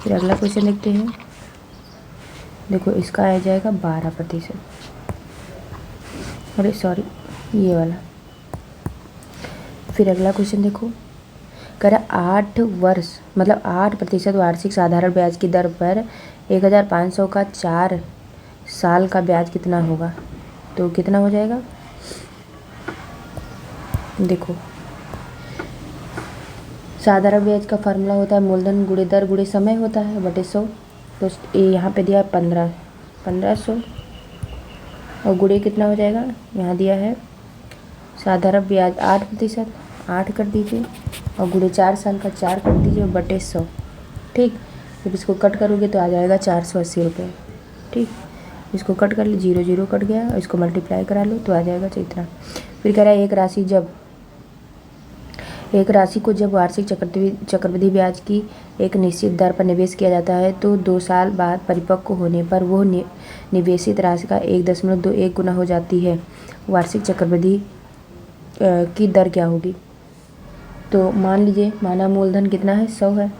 फिर अगला क्वेश्चन देखते हैं। देखो इसका आ जाएगा 12%, अरे सॉरी ये वाला। फिर अगला क्वेश्चन देखो कह रहा 8 वर्ष मतलब 8% वार्षिक साधारण ब्याज की दर पर 1500 का 4 साल का ब्याज कितना होगा। तो कितना हो जाएगा देखो साधारण ब्याज का फार्मूला होता है मूलधन गुणे दर गुणे समय होता है बटे 100। तो यहाँ पे दिया है 1500 और गुणे कितना हो जाएगा यहाँ दिया है साधारण ब्याज 8%, 8 कर दीजिए और गुणे 4 साल का 4 कर दीजिए और बटे 100। ठीक, जब इसको कट करोगे तो आ जाएगा 480 रुपये। ठीक, इसको कट कर लो, 0 0 कट गया और इसको मल्टीप्लाई करा लो तो आ जाएगा इतना। फिर कह रहा है एक राशि को जब वार्षिक चक्रवृद्धि ब्याज की एक निश्चित दर पर निवेश किया जाता है तो 2 साल बाद परिपक्व होने पर वो निवेशित राशि का 1.21 गुना हो जाती है। वार्षिक चक्रवृद्धि की दर क्या होगी? तो मान लीजिए माना मूलधन कितना है, 100 है।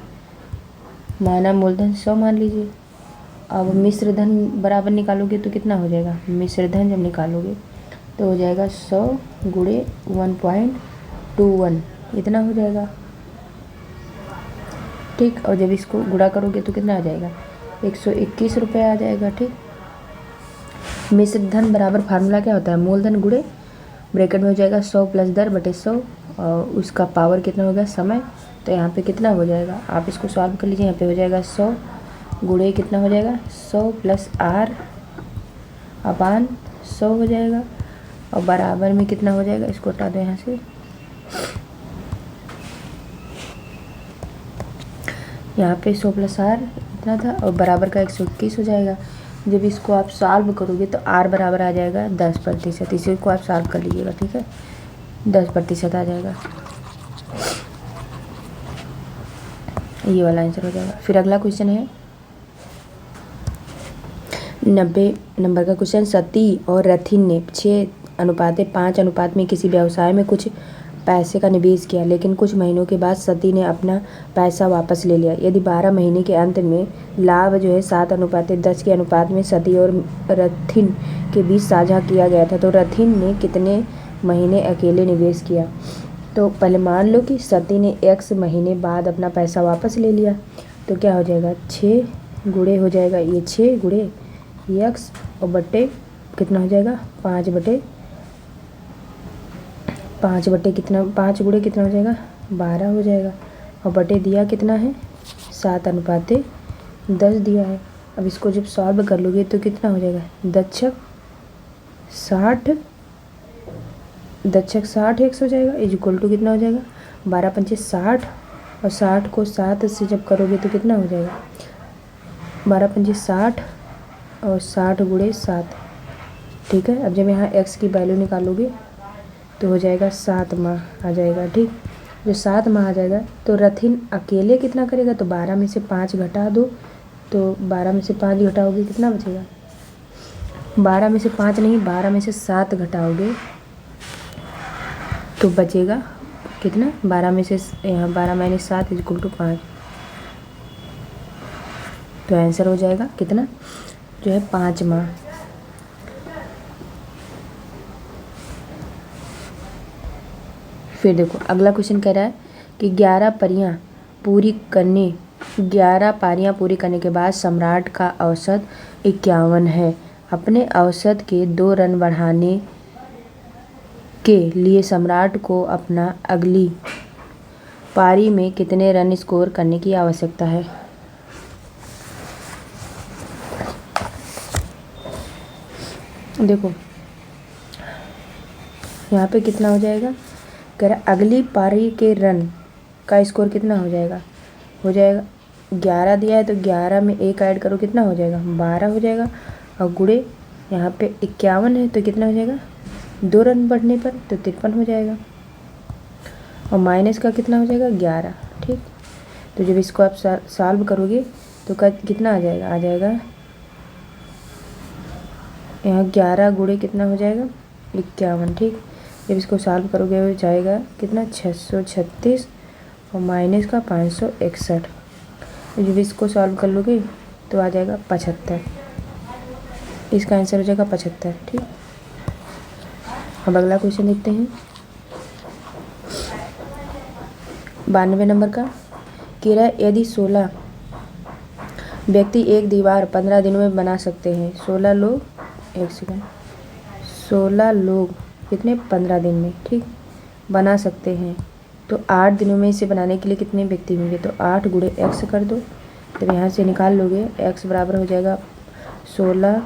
माना मूलधन 100 मान लीजिए। अब मिश्र धन बराबर निकालोगे तो कितना हो जाएगा? मिश्र धन जब निकालोगे तो हो जाएगा 100 गुणे 1.21, इतना हो जाएगा। ठीक, और जब इसको गुणा करोगे तो कितना आ जाएगा? 121 रुपये आ जाएगा। ठीक, मिश्र धन बराबर फार्मूला क्या होता है? मूलधन गुणे ब्रैकेट में हो जाएगा 100 प्लस दर बटे 100 और उसका पावर कितना होगा? समय। तो यहाँ पे कितना हो जाएगा? आप इसको सॉल्व कर लीजिए। यहाँ पे हो जाएगा 100 गुणे कितना हो जाएगा? 100 प्लस आर अपान 100 हो जाएगा और बराबर में कितना हो जाएगा? इसको हटा दो यहाँ से। यहाँ पे 100 प्लस आर इतना था और बराबर का 121 हो जाएगा। जब इसको आप सॉल्व करोगे तो आर बराबर आ जाएगा 10%। इसी को आप सॉल्व कर लीजिएगा। ठीक है, 10% आ जाएगा, ये वाला आंसर हो जाएगा। फिर अगला क्वेश्चन है 90 नंबर का क्वेश्चन। सती और रथिन ने 6:5 में किसी व्यवसाय में कुछ पैसे का निवेश किया, लेकिन कुछ महीनों के बाद सती ने अपना पैसा वापस ले लिया। यदि 12 महीने के अंत में लाभ जो है 7:10 के अनुपात में सती और रथिन के बीच साझा किया गया था तो रथिन ने कितने महीने अकेले निवेश किया? तो पहले मान लो कि सती ने x महीने बाद अपना पैसा वापस ले लिया तो क्या हो जाएगा? 6 गुणे हो जाएगा ये 6 गुणे x और बटे कितना हो जाएगा? 5 बटे कितना? 5 गुणे कितना हो जाएगा? 12 हो जाएगा और बटे दिया कितना है? 7:10 दिया है। अब इसको जब सॉल्व कर लोगे तो कितना हो जाएगा? दक्षक 60 x हो जाएगा इज इक्वल टू कितना हो जाएगा? 12 पंचे 60 और 60 को 7 से जब करोगे तो कितना हो जाएगा? 12 पंचे 60 और 60 गुणे 7। ठीक है, अब जब यहाँ x की वैल्यू निकालोगे तो हो जाएगा 7 माह आ जाएगा। ठीक, जो 7 माह आ जाएगा तो रथिन अकेले कितना करेगा? तो 12 में से 5 घटा दो तो 12 में से 5 घटाओगे कितना बचेगा? 12 में से 5 नहीं, 12 में से 7 घटाओगे तो बचेगा कितना? 12 में से यहाँ 12 माइनस 7 इक्वल टू 5। तो आंसर हो जाएगा कितना? जो है 5 माह। फिर देखो अगला क्वेश्चन कह रहा है कि 11 पारियां पूरी करने के बाद सम्राट का औसत 51 है। अपने औसत के 2 रन बढ़ाने के लिए सम्राट को अपना अगली पारी में कितने रन स्कोर करने की आवश्यकता है? देखो यहाँ पे कितना हो जाएगा? कह रहा अगली पारी के रन का स्कोर कितना हो जाएगा? हो जाएगा 11 दिया है तो 11 में 1 ऐड करो कितना हो जाएगा? 12 हो जाएगा और गुणे यहाँ पे 51 है तो कितना हो जाएगा? 2 रन बढ़ने पर तो 53 हो जाएगा और माइनस का कितना हो जाएगा? 11। ठीक, तो जब इसको आप सॉल्व करोगे तो कितना आ जाएगा? आ जाएगा यहाँ 11 गुणे कितना हो जाएगा? 51। ठीक, जब इसको सॉल्व करोगे हो जाएगा कितना? 636 और माइनस का 561। जब इसको सॉल्व कर लोगे तो आ जाएगा 75। इसका आंसर हो जाएगा 75। ठीक, अब अगला क्वेश्चन देखते हैं 92 नंबर का। कह रहा है यदि 16 व्यक्ति एक दीवार 15 दिनों में बना सकते हैं, 16 लोग 16 लोग कितने? 15 दिन में ठीक बना सकते हैं तो 8 दिनों में इसे बनाने के लिए कितने व्यक्ति होंगे? तो 8 गुणे x कर दो। जब यहाँ से निकाल लोगे x बराबर हो जाएगा 16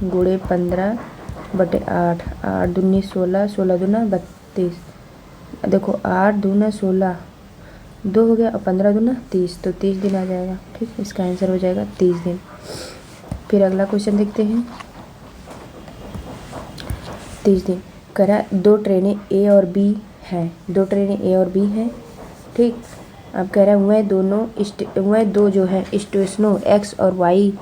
गुणे 15 बटे 8। 8 दूनी 16, 16 दूना 30। देखो 8 दूना 16, 2 हो गया और 15 दूना 30, तो 30 दिन आ जाएगा। ठीक, इसका आंसर हो जाएगा 30 दिन। फिर अगला क्वेश्चन देखते हैं। 30 दिन करा, 2 ट्रेनें ए और बी हैं, 2 ट्रेनें ए और बी हैं। ठीक, अब कह रहा है वह दो जो है स्टेशनों एक्स और वाई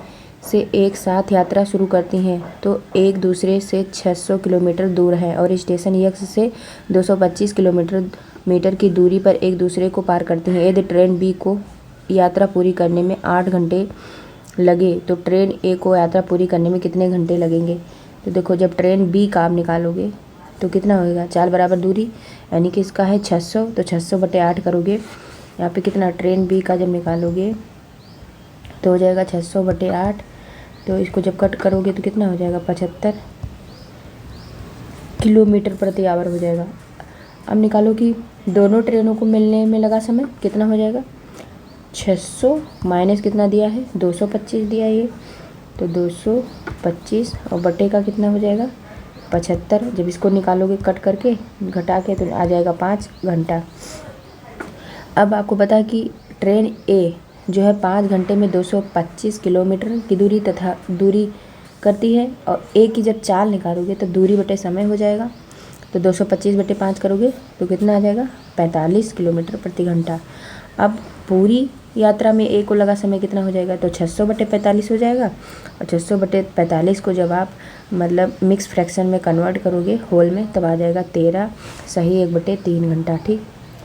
से एक साथ यात्रा शुरू करती हैं तो एक दूसरे से 600 किलोमीटर दूर है और स्टेशन एक्स से 225 किलोमीटर की दूरी पर एक दूसरे को पार करती हैं। यदि ट्रेन बी को यात्रा पूरी करने में 8 घंटे लगे तो ट्रेन ए को यात्रा पूरी करने में कितने घंटे लगेंगे। तो देखो जब ट्रेन बी का आप निकालोगे तो कितना होएगा, 4 बराबर दूरी यानी कि इसका है 600, तो 600/8 करोगे। यहाँ पे कितना, ट्रेन बी का जब निकालोगे तो हो जाएगा 600/8, तो इसको जब कट करोगे तो कितना हो जाएगा, 75 किलोमीटर प्रति आवर हो जाएगा। अब निकालो कि दोनों ट्रेनों को मिलने में लगा समय कितना हो जाएगा, 600 माइनस कितना दिया है, 225 दिया है ये, तो 225 और बटे का कितना हो जाएगा, 75। जब इसको निकालोगे कट करके घटा के तो आ जाएगा 5 घंटा। अब आपको पता है कि ट्रेन ए जो है 5 घंटे में 225 किलोमीटर की दूरी करती है और ए की जब चाल निकालोगे तो दूरी बटे समय हो जाएगा, तो 225/5 करोगे तो कितना आ जाएगा, 45 किलोमीटर प्रति घंटा। अब पूरी यात्रा में ए को लगा समय कितना हो जाएगा, तो 600/45 हो जाएगा और 600/45 को जब आप मतलब मिक्स फ्रैक्शन में कन्वर्ट करोगे होल में तब आ जाएगा 13, सही 1/3 घंटा। ठीक,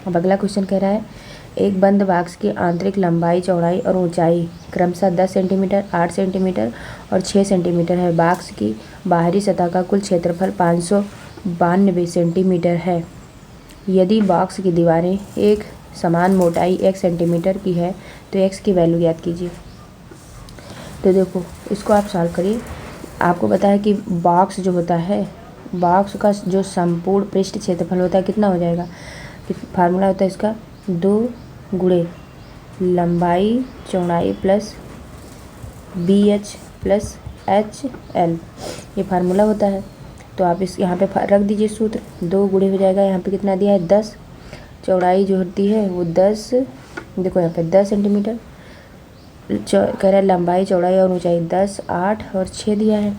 अब अगला क्वेश्चन कह रहा है एक बंद बॉक्स की आंतरिक लंबाई, चौड़ाई और ऊंचाई क्रमशः 10 सेंटीमीटर, 8 सेंटीमीटर और 6 सेंटीमीटर है। बॉक्स की बाहरी सतह का कुल क्षेत्रफल 592 सेंटीमीटर है। यदि बॉक्स की दीवारें एक समान मोटाई 1 सेंटीमीटर की है तो एक्स की वैल्यू ज्ञात कीजिए। तो देखो इसको आप सॉल्व करिए। आपको पता है कि बॉक्स जो होता है, बॉक्स का जो संपूर्ण पृष्ठ क्षेत्रफल होता है कितना हो जाएगा, फार्मूला होता है इसका 2 गुणे लंबाई चौड़ाई प्लस BH प्लस HL, ये फार्मूला होता है। तो आप इस यहाँ पे रख दीजिए सूत्र, 2 गुणे हो जाएगा, यहाँ पे कितना दिया है 10, चौड़ाई जो होती है वो 10, देखो यहाँ पे 10 सेंटीमीटर, कह रहा है लंबाई चौड़ाई और ऊंचाई 10, 8 और 6 दिया है,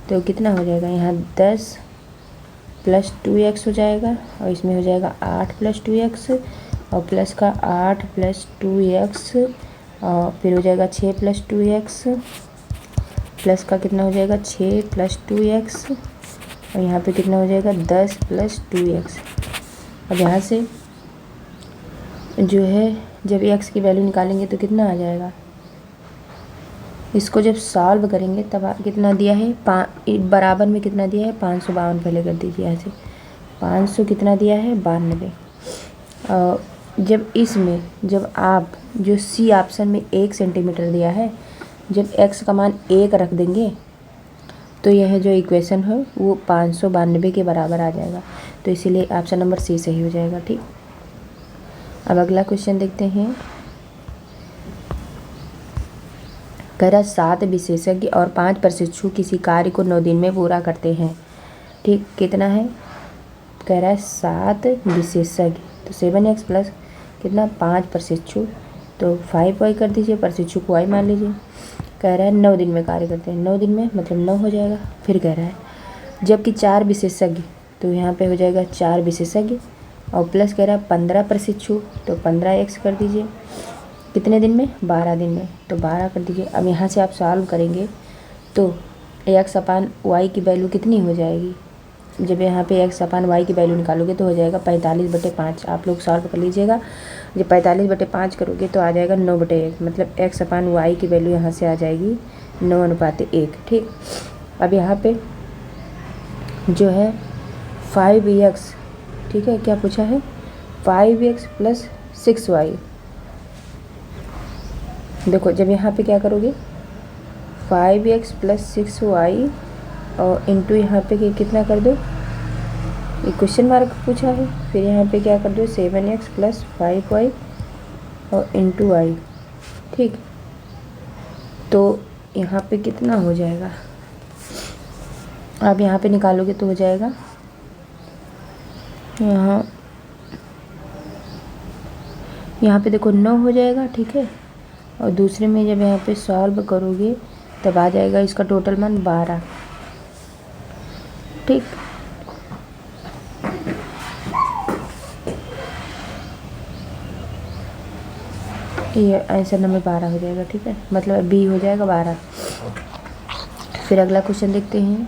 तो कितना हो जाएगा यहाँ 10 + 2x हो जाएगा और इसमें हो जाएगा 8 + 2x और प्लस का 8 + 2x और फिर हो जाएगा 6 + 2x प्लस का कितना हो जाएगा 6 + 2x और यहाँ पे कितना हो जाएगा 10 + 2x। अब यहाँ से जो है जब x की वैल्यू निकालेंगे तो कितना आ जाएगा, इसको जब सॉल्व करेंगे तब कितना दिया है, बराबर में कितना दिया है 552, पहले कर दीजिए यहाँ से 500 कितना दिया है 92। जब इसमें जब आप जो सी ऑप्शन में 1 सेंटीमीटर दिया है, जब x का मान 1 रख देंगे तो यह जो इक्वेशन है वो 592 के बराबर आ जाएगा, तो इसीलिए ऑप्शन नंबर सी सही हो जाएगा। ठीक, अब अगला क्वेश्चन देखते हैं। कह रहा 7 विशेषज्ञ और 5 प्रशिक्षु किसी कार्य को 9 दिन में पूरा करते हैं। ठीक, कितना है, कह रहा है 7 विशेषज्ञ तो 7x प्लस कितना 5 प्रशिक्षु, तो 5y कर दीजिए, प्रशिक्षु को y मान लीजिए। कह रहा है 9 दिन में कार्य करते हैं, 9 दिन में मतलब 9 हो जाएगा। फिर कह रहा है जबकि 4 विशेषज्ञ, तो यहाँ पे हो जाएगा 4 विशेषज्ञ और प्लस कह रहा है 15 प्रशिक्षु, तो 15x कर दीजिए, कितने दिन में 12 दिन में, तो 12 कर दीजिए। अब यहाँ से आप सॉल्व करेंगे तो x/y की वैल्यू कितनी हो जाएगी, जब यहाँ पे x/y की वैल्यू निकालोगे तो हो जाएगा 45/5। आप लोग सॉल्व कर लीजिएगा, जब 45/5 करोगे तो आ जाएगा 9/1, मतलब x/y की वैल्यू यहाँ से आ जाएगी 9:1। ठीक, अब यहाँ पे जो है 5x, ठीक है, क्या पूछा है 5x + 6y। देखो जब यहाँ पे क्या करोगे 5x + 6y और इंटू यहाँ पे कितना कर दो, ये क्वेश्चन मार्क पूछा है, फिर यहाँ पे क्या कर दो 7x + 5y और इंटू y। ठीक, तो यहाँ पे कितना हो जाएगा, आप यहाँ पे निकालोगे तो हो जाएगा यहाँ यहाँ पे देखो 9 हो जाएगा, ठीक है। और दूसरे में जब यहाँ पे सॉल्व करोगे तब आ जाएगा इसका टोटल मान 12, ठीक। ये आंसर नंबर 12 हो जाएगा, ठीक है, मतलब बी हो जाएगा 12। फिर अगला क्वेश्चन देखते हैं।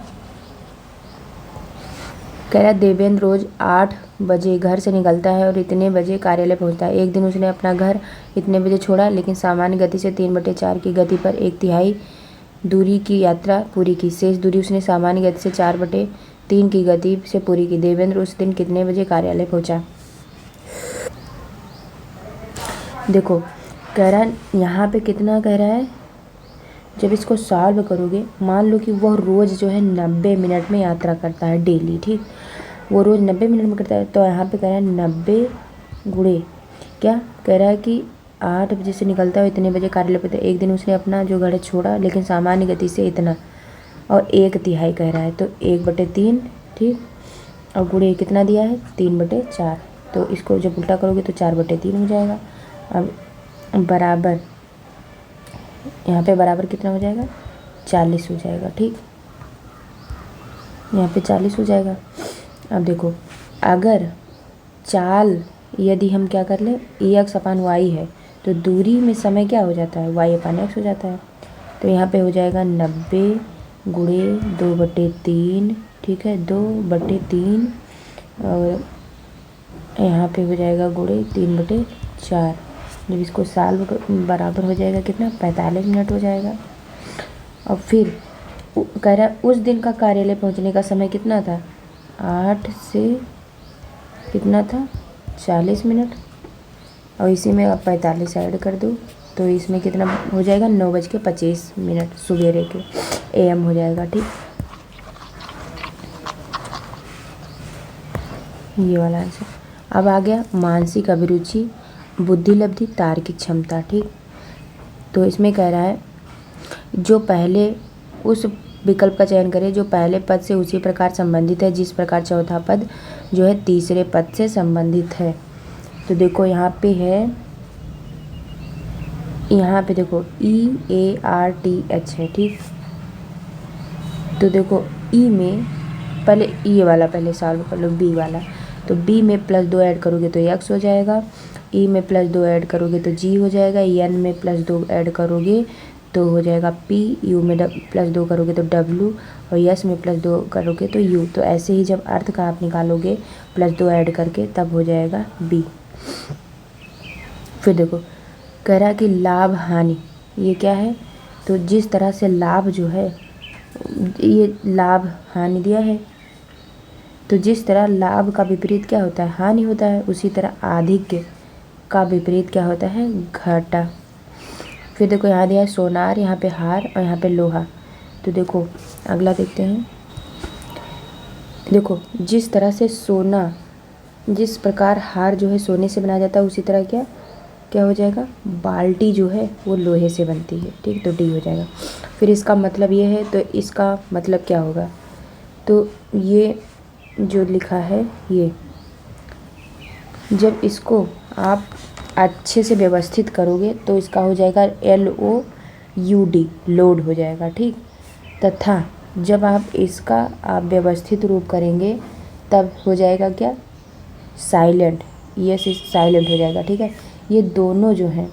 कह रहा देवेंद्र रोज 8 बजे घर से निकलता है और इतने बजे कार्यालय पहुंचता है। एक दिन उसने अपना घर इतने बजे छोड़ा, लेकिन सामान्य गति से 3/4 की गति पर 1/3 दूरी की यात्रा पूरी की। शेष दूरी उसने सामान्य गति से 4/3 की गति से पूरी की। देवेंद्र उस दिन कितने बजे कार्यालय पहुंचा? देखो कह रहा है यहाँ पे कितना कह रहा है, जब इसको सॉल्व करोगे, मान लो कि वह रोज़ जो है 90 मिनट में यात्रा करता है डेली, ठीक। वो रोज़ 90 मिनट में करता है, तो यहाँ पे कह रहा है 90 गुणे क्या कह रहा है कि 8 बजे से निकलता है, इतने बजे कार्यालय पे। एक दिन उसने अपना जो घर छोड़ा, लेकिन सामान्य गति से इतना, और 1/3 कह रहा है, तो 1/3, ठीक। और गुणे कितना दिया है 3/4, तो इसको जब उल्टा करोगे तो 4/3 हो जाएगा। अब बराबर, यहाँ पे बराबर कितना हो जाएगा 40 हो जाएगा, ठीक। यहाँ पे 40 हो जाएगा। अब देखो अगर चाल यदि हम क्या कर लें x/y है, तो दूरी में समय क्या हो जाता है y/x हो जाता है। तो यहाँ पे हो जाएगा 90 गुणे 2/3, ठीक है, 2/3, और यहाँ पे हो जाएगा गुणे 3/4। जब इसको साल बराबर हो जाएगा कितना 45 मिनट हो जाएगा। और फिर कह रहा है उस दिन का कार्यालय पहुंचने का समय कितना था, 8 से कितना था 40 मिनट, और इसी में आप 45 ऐड कर दो, तो इसमें कितना हो जाएगा 9:25 सवेरे के AM हो जाएगा, ठीक। ये वाला आंसर। अब आ गया मानसिक अभिरुचि, बुद्धि लब्धि, तार्किक क्षमता, ठीक। तो इसमें कह रहा है जो पहले उस विकल्प का चयन करें जो पहले पद से उसी प्रकार संबंधित है जिस प्रकार चौथा पद जो है तीसरे पद से संबंधित है। तो देखो यहाँ पे है, यहाँ पे देखो EARTH है, ठीक। तो देखो ई में पहले ई वाला पहले सॉल्व कर लो, बी वाला। तो बी में +2 ऐड करोगे तो x हो जाएगा, ई में +2 ऐड करोगे तो g हो जाएगा, एन में +2 ऐड करोगे तो हो जाएगा p, यू में +2 करोगे तो w, और यस में +2 करोगे तो u। तो ऐसे ही जब अर्थ का आप निकालोगे +2 ऐड करके तब हो जाएगा b। फिर देखो कह रहा है कि लाभ हानि, ये क्या है, तो जिस तरह से लाभ जो है, ये लाभ हानि दिया है, तो जिस तरह लाभ का विपरीत क्या होता है हानि होता है, उसी तरह आधिक्य का विपरीत क्या होता है घाटा। फिर देखो यहाँ दिया है सोनार, यहाँ पे हार, और यहाँ पे लोहा। तो देखो अगला देखते हैं। देखो जिस तरह से सोना, जिस प्रकार हार जो है सोने से बनाया जाता है, उसी तरह क्या क्या हो जाएगा बाल्टी जो है वो लोहे से बनती है, ठीक। तो डी हो जाएगा। फिर इसका मतलब ये है, तो इसका मतलब क्या होगा, तो ये जो लिखा है ये, जब इसको आप अच्छे से व्यवस्थित करोगे तो इसका हो जाएगा LOUD, लोड हो जाएगा, ठीक। तथा जब आप इसका आप व्यवस्थित रूप करेंगे तब हो जाएगा क्या साइलेंट, ये साइलेंट हो जाएगा, ठीक है। ये दोनों जो हैं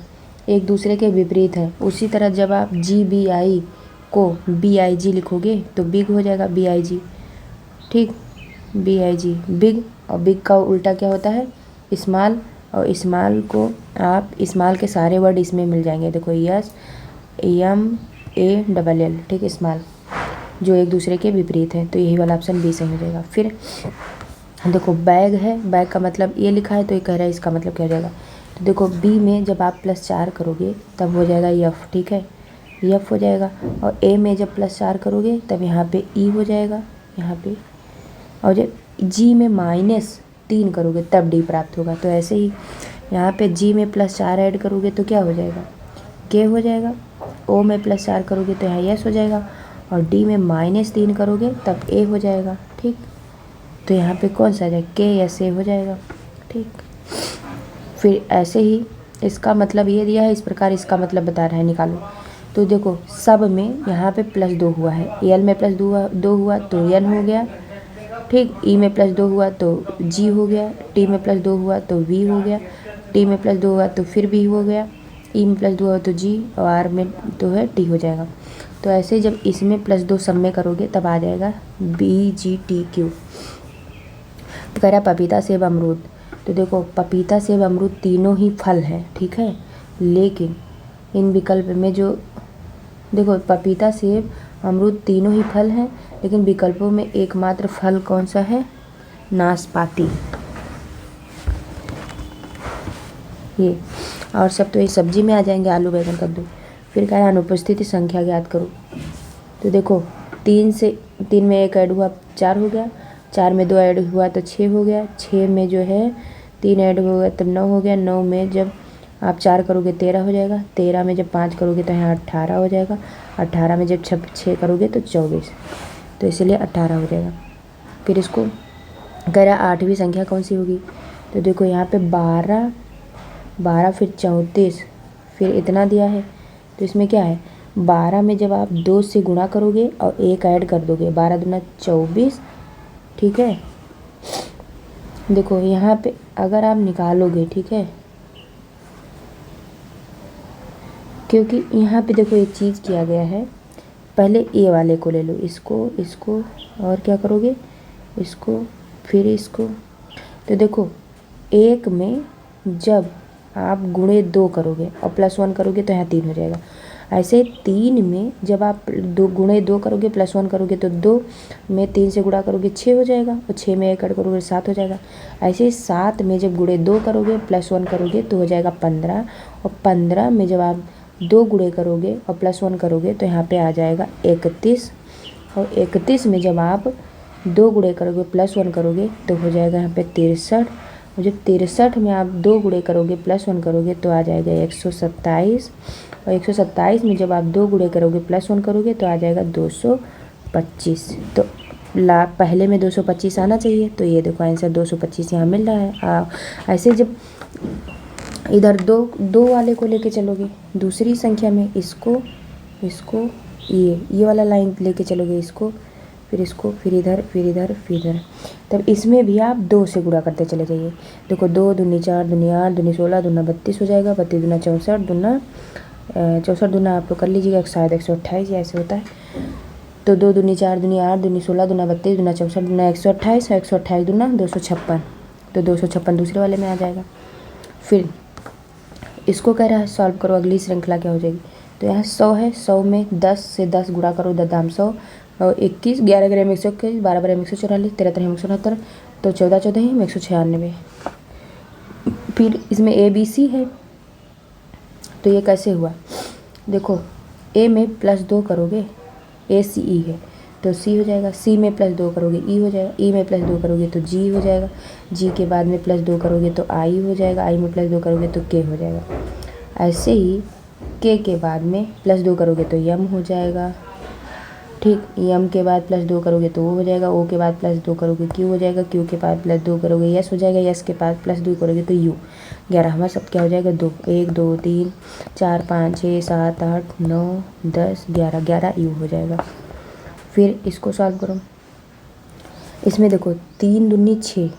एक दूसरे के विपरीत हैं। उसी तरह जब आप GBI को BIG लिखोगे तो बिग हो जाएगा BIG, ठीक। BIG बिग, और बिग का उल्टा क्या होता है स्मॉल, और स्मॉल को आप स्मॉल के सारे वर्ड इसमें मिल जाएंगे। देखो SMALL, ठीक, स्मॉल, जो एक दूसरे के विपरीत है। तो यही वाला ऑप्शन बी सही हो जाएगा। फिर देखो बैग है, बैग का मतलब ये लिखा है, तो ये कह रहा है इसका मतलब क्या हो जाएगा। तो देखो बी में जब आप +4 करोगे तब हो जाएगा F, ठीक है, F हो जाएगा। और ए में जब +4 करोगे तब यहाँ पे E हो जाएगा यहाँ पे, और जब जी में -3 करोगे तब डी प्राप्त होगा। तो ऐसे ही यहाँ पे जी में +4 ऐड करोगे तो क्या हो जाएगा के हो जाएगा, ओ में +4 करोगे तो यहाँ यस हो जाएगा, और डी में -3 करोगे तब ए हो जाएगा, ठीक। तो यहाँ पे कौन सा आ जाएगा, के या से हो जाएगा। ठीक, फिर ऐसे ही इसका मतलब ये दिया है, इस प्रकार इसका मतलब बता रहा है, निकालो। तो देखो सब में यहाँ पे +2 हुआ है, एल में +2 हुआ तो एन हो गया। ठीक, ई में +2 हुआ तो जी हो गया, टी में +2 हुआ तो वी हो गया, टी में +2 हुआ तो फिर वी हो गया, ई में +2 हुआ तो जी, और आर में तो है टी हो जाएगा। तो ऐसे जब इसमें +2 सब में करोगे तब आ जाएगा BGTQ। तो कह रहा पपीता सेब अमरूद। तो देखो पपीता सेब अमरूद तीनों ही फल हैं, ठीक है, लेकिन इन विकल्प में जो देखो पपीता सेब अमरूद तीनों ही फल हैं, लेकिन विकल्पों में एकमात्र फल कौन सा है, नाशपाती। ये और सब तो ये सब्जी में आ जाएंगे, आलू बैंगन कद्दू। फिर कह रहा है अनुपस्थिति संख्या ज्ञात करो। तो देखो 3 में 1 ऐड हुआ 4 हो गया, 4 में 2 ऐड हुआ तो 6 हो गया, 6 में जो है 3 ऐड हो गया तो 9 हो गया, 9 में जब आप 4 करोगे 13 हो जाएगा, 13 में जब 5 करोगे तो यहाँ 18 हो जाएगा, 18 में जब 6 करोगे तो 24, तो इसलिए 18 हो जाएगा। फिर इसको कह रहा 8वीं संख्या कौन सी होगी। तो देखो यहाँ पे 12 फिर 34 फिर इतना दिया है, तो इसमें क्या है 12 में जब आप 2 से गुणा करोगे और 1 ऐड कर दोगे, 12 दूना 24। ठीक है, देखो यहाँ पे अगर आप निकालोगे, ठीक है, क्योंकि यहाँ पे देखो एक चीज़ किया गया है, पहले ए वाले को ले लो, इसको और क्या करोगे, इसको फिर इसको। तो देखो 1 में जब आप गुणे 2 करोगे और +1 करोगे तो यहाँ 3 हो जाएगा। ऐसे 3 में जब आप 2 गुणे 2 करोगे +1 करोगे तो 2 में 3 से गुणा करोगे 6 हो जाएगा, और 6 में 1 ऐड करोगे 7 हो जाएगा। ऐसे 7 में जब गुणे 2 करोगे +1 करोगे तो हो जाएगा 15, और 15 में जब आप 2 गुणे करोगे और +1 करोगे तो यहाँ पे आ जाएगा 31, और 31 में जब आप 2 गुणे करोगे +1 करोगे तो हो जाएगा यहाँ पे 63, और जब 63 में आप 2 गुणे करोगे +1 करोगे तो आ जाएगा 127, और 127 में जब आप 2 गुणे करोगे +1 करोगे तो आ जाएगा 225। तो पहले में 225 आना चाहिए, तो ये देखो आंसर 225 यहाँ मिल रहा है। ऐसे जब इधर दो वाले को लेके चलोगे दूसरी संख्या में, इसको ये वाला लाइन लेके चलोगे, इसको फिर इसको फिर इधर फिर इधर फिर इधर, तब इसमें भी आप 2 से गुणा करते चले जाइए। देखो 2 दूनी 4 दूनी 8 दूनी 16 दूना 32 हो जाएगा, 32 दूना 64 दूना 64 दूना आप लोग कर लीजिएगा, शायद 128 या ऐसे होता है। तो 2 दूनी 4 दूनी 8 दूनी 16 दूना 32 दूना 64 दूना 128, 128 दूना 256, तो 256 दूसरे वाले में आ जाएगा। फिर इसको कह रहा है सॉल्व करो, अगली श्रृंखला क्या हो जाएगी। तो यहाँ 100 है, 100 में 10 से 10 गुणा करो, 10 दाम 100, और 21 11 ग्राम 121 12 ग्राम 144 13 3 169, तो 14 14 ही 196। फिर इसमें ABC है, तो ये कैसे हुआ, देखो A में +2 करोगे, ACE है तो C हो जाएगा, C में +2 करोगे E हो जाएगा, E में +2 करोगे तो G हो जाएगा, G के बाद में +2 करोगे तो I हो जाएगा, I में +2 करोगे तो K हो जाएगा। ऐसे ही K के बाद में +2 करोगे तो M हो जाएगा, ठीक, M के बाद +2 करोगे तो O हो जाएगा, O के बाद +2 करोगे Q हो जाएगा, Q के बाद +2 करोगे S हो जाएगा, S के बाद +2 करोगे तो U। 11 हमारा सब क्या हो जाएगा, 2 1 2 3 4 5 6 7 8 9 10 11 11 U हो जाएगा। फिर इसको सॉल्व करो, इसमें देखो 3 दूनी 6,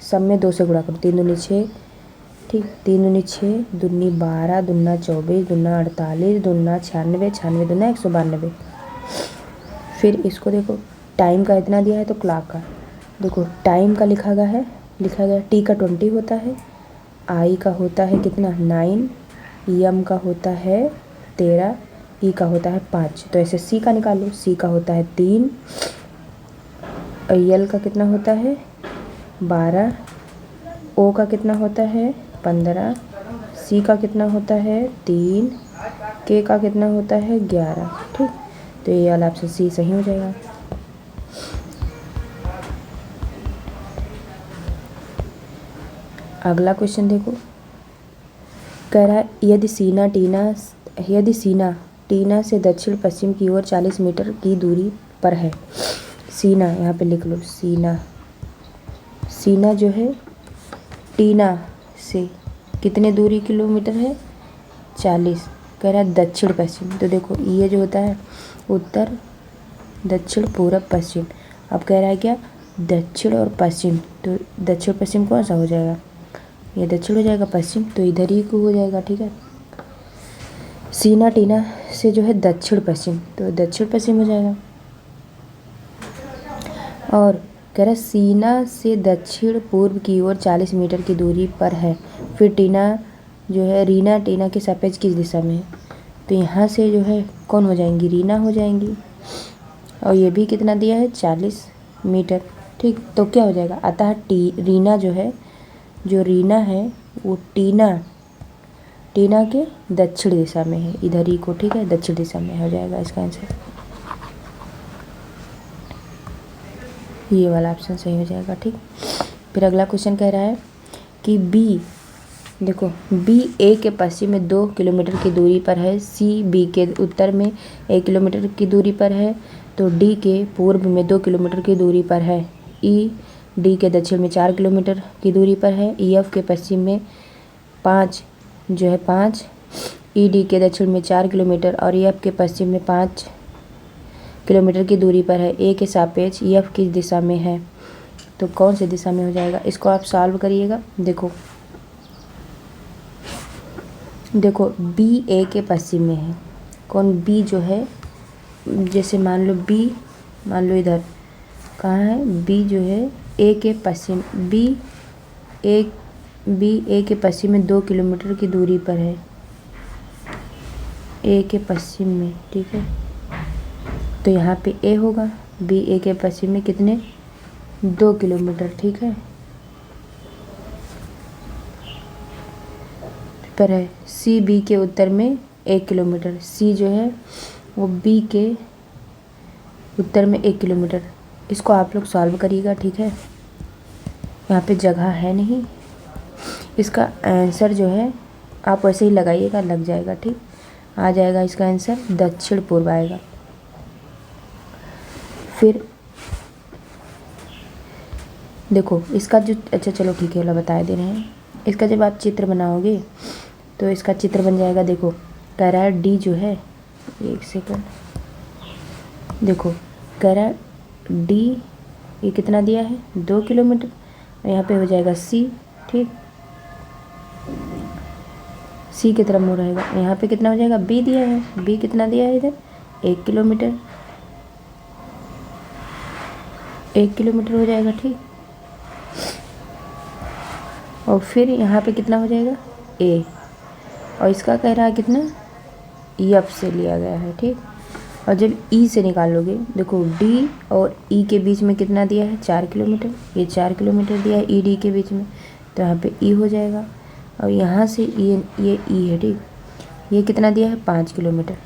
सब में 2 से गुणा करो, 3 दूनी 6, ठीक, 3 दूनी 6 दूनी 12 दूना 24 दूना 48 दूना 96 96 दूना 192। फिर इसको देखो टाइम का इतना दिया है तो क्लॉक का, देखो टाइम का लिखा गया T का 20 होता है, I का होता है कितना 9, M का होता है 13, E का होता है 5। तो ऐसे C का निकालो, C का होता है 3, L का कितना होता है 12, O का कितना होता है 15, C का कितना होता है 3, K का कितना होता है 11। ठीक, तो ये वाला ऑप्शन C सही हो जाएगा। अगला क्वेश्चन देखो, कह रहा है यदि सीना टीना से दक्षिण पश्चिम की ओर 40 मीटर की दूरी पर है। सीना यहाँ पे लिख लो, सीना सीना जो है टीना से कितने दूरी किलोमीटर है 40। कह रहा है दक्षिण पश्चिम, तो देखो ये जो होता है उत्तर दक्षिण पूर्व पश्चिम। अब कह रहा है क्या दक्षिण और पश्चिम, तो दक्षिण पश्चिम कौन सा हो जाएगा, ये दक्षिण हो जाएगा, पश्चिम तो इधर ही को हो जाएगा। ठीक है, सीना टीना से जो है दक्षिण पश्चिम, तो दक्षिण पश्चिम हो जाएगा। और कह रहा है सीना से दक्षिण पूर्व की ओर 40 मीटर की दूरी पर है। फिर टीना जो है रीना टीना के सापेक्ष किस दिशा में है, तो यहाँ से जो है कौन हो जाएंगी, रीना हो जाएंगी। और ये भी कितना दिया है 40 मीटर। ठीक, तो क्या हो जाएगा, अतः रीना जो है, जो रीना है वो टीना के दक्षिण दिशा में है, इधर ही को। ठीक है, दक्षिण दिशा में हो जाएगा इसका आंसर, ये वाला ऑप्शन सही हो जाएगा। ठीक, फिर अगला क्वेश्चन कह रहा है कि बी, देखो बी ए के पश्चिम में 2 किलोमीटर की दूरी पर है, सी बी के उत्तर में 1 किलोमीटर की दूरी पर है, तो डी के पूर्व में 2 किलोमीटर की दूरी पर है, ई डी के दक्षिण में 4 किलोमीटर की दूरी पर है, ई एफ के पश्चिम में 5 ई डी के दक्षिण में 4 किलोमीटर और ई एफ के पश्चिम में 5 किलोमीटर की दूरी पर है। ए के सापेक्ष ई एफ किस दिशा में है, तो कौन सी दिशा में हो जाएगा, इसको आप सॉल्व करिएगा। देखो बी ए के पश्चिम में है, कौन बी जो है, जैसे मान लो बी, मान लो इधर कहाँ है, बी जो है ए के पश्चिम, बी ए के पश्चिम में 2 किलोमीटर की दूरी पर है, ए के पश्चिम में। ठीक है, तो यहाँ पे ए होगा, बी ए के पश्चिम में कितने 2 किलोमीटर। ठीक है, पर है सी बी के उत्तर में 1 किलोमीटर, सी जो है वो बी के उत्तर में 1 किलोमीटर। इसको आप लोग सॉल्व करिएगा। ठीक है, यहाँ पे जगह है नहीं, इसका आंसर जो है आप वैसे ही लगाइएगा, लग जाएगा। ठीक, आ जाएगा इसका आंसर दक्षिण पूर्व आएगा। फिर देखो इसका जो, अच्छा चलो ठीक है, बता दे रहे हैं, इसका जब आप चित्र बनाओगे तो इसका चित्र बन जाएगा। देखो कह रहा है डी जो है, एक सेकंड, देखो कह रहा है डी ये कितना दिया है 2 किलोमीटर, यहाँ पे हो जाएगा सी। ठीक, सी की तरफ मुड़ रहेगा, यहाँ पे कितना हो जाएगा, बी दिया है, बी कितना दिया है इधर 1 किलोमीटर, 1 किलोमीटर हो जाएगा। ठीक, और फिर यहाँ पे कितना हो जाएगा ए, और इसका कह रहा है कितना एफ से लिया गया है। ठीक, और जब ई से निकालोगे, देखो डी और ई के बीच में कितना दिया है 4 किलोमीटर, ये 4 किलोमीटर दिया है ई डी के बीच में, तो यहाँ पे ई हो जाएगा। और यहाँ से ये ई है। ठीक, ये कितना दिया है 5 किलोमीटर।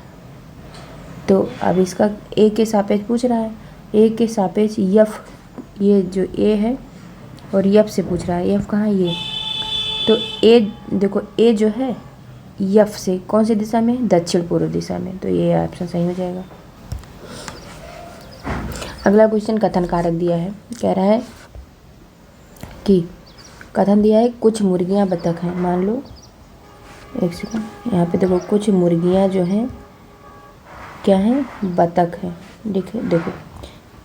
तो अब इसका ए के सापेक्ष पूछ रहा है, ए के सापेक्ष एफ, ये जो ए है और एफ से पूछ रहा है, एफ कहाँ है ये, तो ए देखो ए जो है एफ से कौन सी दिशा में, दक्षिण पूर्व दिशा में, तो ये ऑप्शन सही हो जाएगा। अगला क्वेश्चन कथन कारक दिया है, कह रहा है कि कथन दिया है कुछ मुर्गियां बतख हैं, मान लो एक सेकंड, यहाँ पे देखो कुछ मुर्गियां जो हैं क्या हैं, बतख हैं। देखो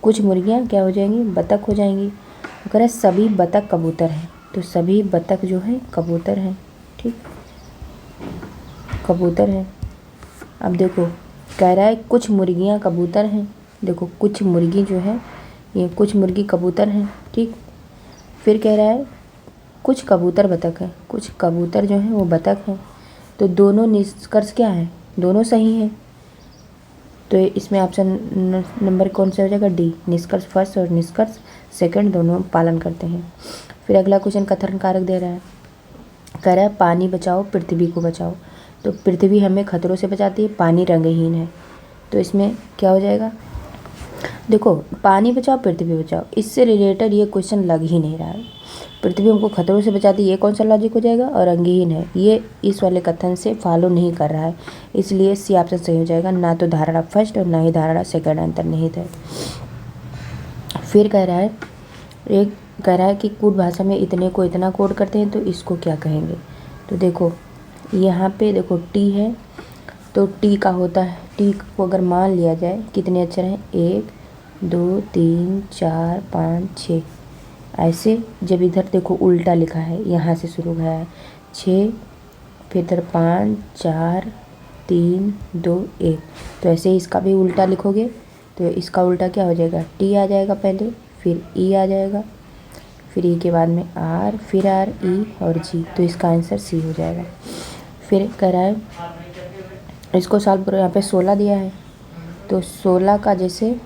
कुछ मुर्गियां क्या हो जाएंगी, बतख हो जाएंगी। तो कह रहा है सभी बतख कबूतर हैं, तो सभी बतख जो है कबूतर हैं। ठीक, कबूतर हैं। अब देखो कह रहा है कुछ मुर्गियां कबूतर हैं, देखो कुछ मुर्गी जो है ये कुछ मुर्गी कबूतर हैं। ठीक, फिर कह रहा है कुछ कबूतर बतख है, कुछ कबूतर जो है वो बतख हैं, तो दोनों निष्कर्ष क्या है, दोनों सही हैं। तो इसमें ऑप्शन नंबर कौन सा हो जाएगा, डी, निष्कर्ष फर्स्ट और निष्कर्ष सेकंड दोनों पालन करते हैं। फिर अगला क्वेश्चन कथन कारक दे रहा है, कह रहा है पानी बचाओ पृथ्वी को बचाओ, तो पृथ्वी हमें खतरों से बचाती है, पानी रंगहीन है, तो इसमें क्या हो जाएगा, देखो पानी बचाओ पृथ्वी बचाओ, इससे रिलेटेड ये क्वेश्चन लग ही नहीं रहा है। पृथ्वी हमको खतरों से बचाती है, ये कौन सा लॉजिक हो जाएगा, और रंगहीन है, ये इस वाले कथन से फॉलो नहीं कर रहा है, इसलिए सी ऑप्शन सही हो जाएगा। ना तो धारणा फर्स्ट और ना ही धारणा सेकंड अंतर्निहित है। फिर कह रहा है एक कह रहा है कि कूट भाषा में इतने को इतना कोड करते हैं तो इसको क्या कहेंगे। तो देखो यहाँ पे देखो टी है, तो टी का होता है, टी को अगर मान लिया जाए कितने अक्षर हैं, 1 2 3 4 5 6, ऐसे जब इधर देखो उल्टा लिखा है, यहाँ से शुरू हुआ है 6, फिर इधर 5 4 3 2 1, तो ऐसे ही इसका भी उल्टा लिखोगे तो इसका उल्टा क्या हो जाएगा, टी आ जाएगा पहले, फिर ई आ जाएगा, फिर ई के बाद में आर, फिर आर ई और जी, तो इसका आंसर सी हो जाएगा। फिर कह रहा है इसको सॉल्व करो, यहाँ पे 16 दिया है, तो 16 का जैसे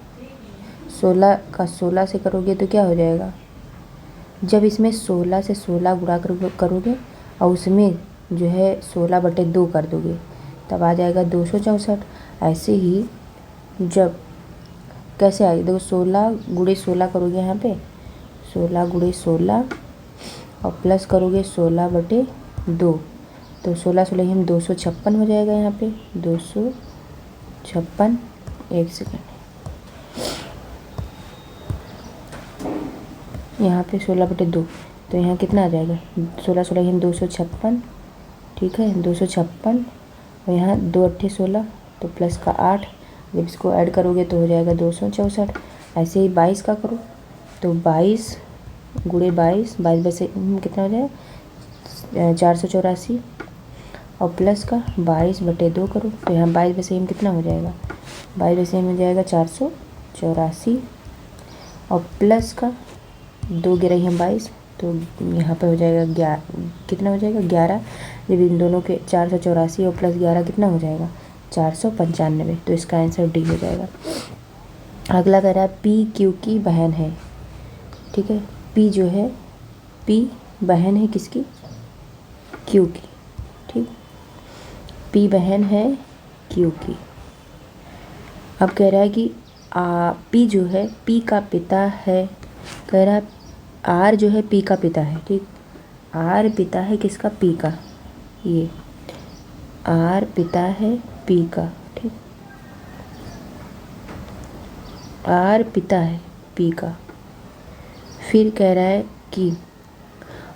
16 का 16 से करोगे तो क्या हो जाएगा, जब इसमें 16 से 16 गुणा करोगे और उसमें जो है 16/2 कर दोगे तब आ जाएगा 264। ऐसे ही जब कैसे आएगा, देखो 16 गुणे 16 करोगे, यहाँ पे 16 गुणे 16 और प्लस करोगे 16/2, तो 16 16 हम 256 हो जाएगा, यहाँ पे 256। एक सेकेंड, यहाँ पे 16/2, तो यहाँ कितना आ जाएगा, 16 16 हम 256, ठीक है 256, और यहाँ 2 8 16, तो प्लस का 8, जब इसको ऐड करोगे तो हो जाएगा 264। ऐसे ही 22 का करो, तो 22 गुणे 22, 22 वैसे कितना हो जाएगा 484, और प्लस का 22/2 करो, तो यहाँ 22 वैसे हम कितना हो जाएगा, 22 वैसे हो जाएगा 484, और प्लस का 2 गिराई हम 22, तो यहाँ पे हो जाएगा कितना हो जाएगा 11, जब इन दोनों के 484 और प्लस 11 कितना हो जाएगा 495, तो इसका आंसर डी हो जाएगा। अगला कह रहा है पी क्यू की बहन है, ठीक है, पी जो है, पी बहन है किसकी, क्यू की, ठीक, पी बहन है क्यू की। अब कह रहा है कि पी जो है पी का पिता है, कह रहा है आर जो है पी का पिता है, ठीक, आर पिता है किसका, पी का, ये आर पिता है पी का, ठीक, आर पिता है पी का। फिर कह रहा है कि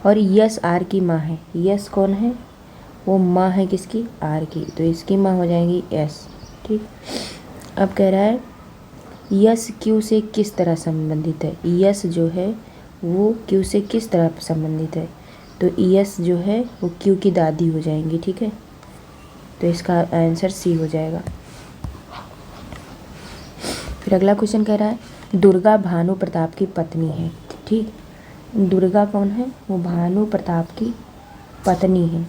और यस आर की माँ है, यस कौन है, वो माँ है किसकी, आर की, तो इसकी माँ हो जाएंगी एस, ठीक। अब कह रहा है यस क्यू से किस तरह संबंधित है, यस जो है वो क्यू से किस तरह संबंधित है, तो यस जो है वो क्यू की दादी हो जाएंगी, ठीक है, तो इसका आंसर सी हो जाएगा। फिर अगला क्वेश्चन कह रहा है दुर्गा भानु प्रताप की पत्नी है, ठीक, दुर्गा कौन है, वो भानु प्रताप की पत्नी है,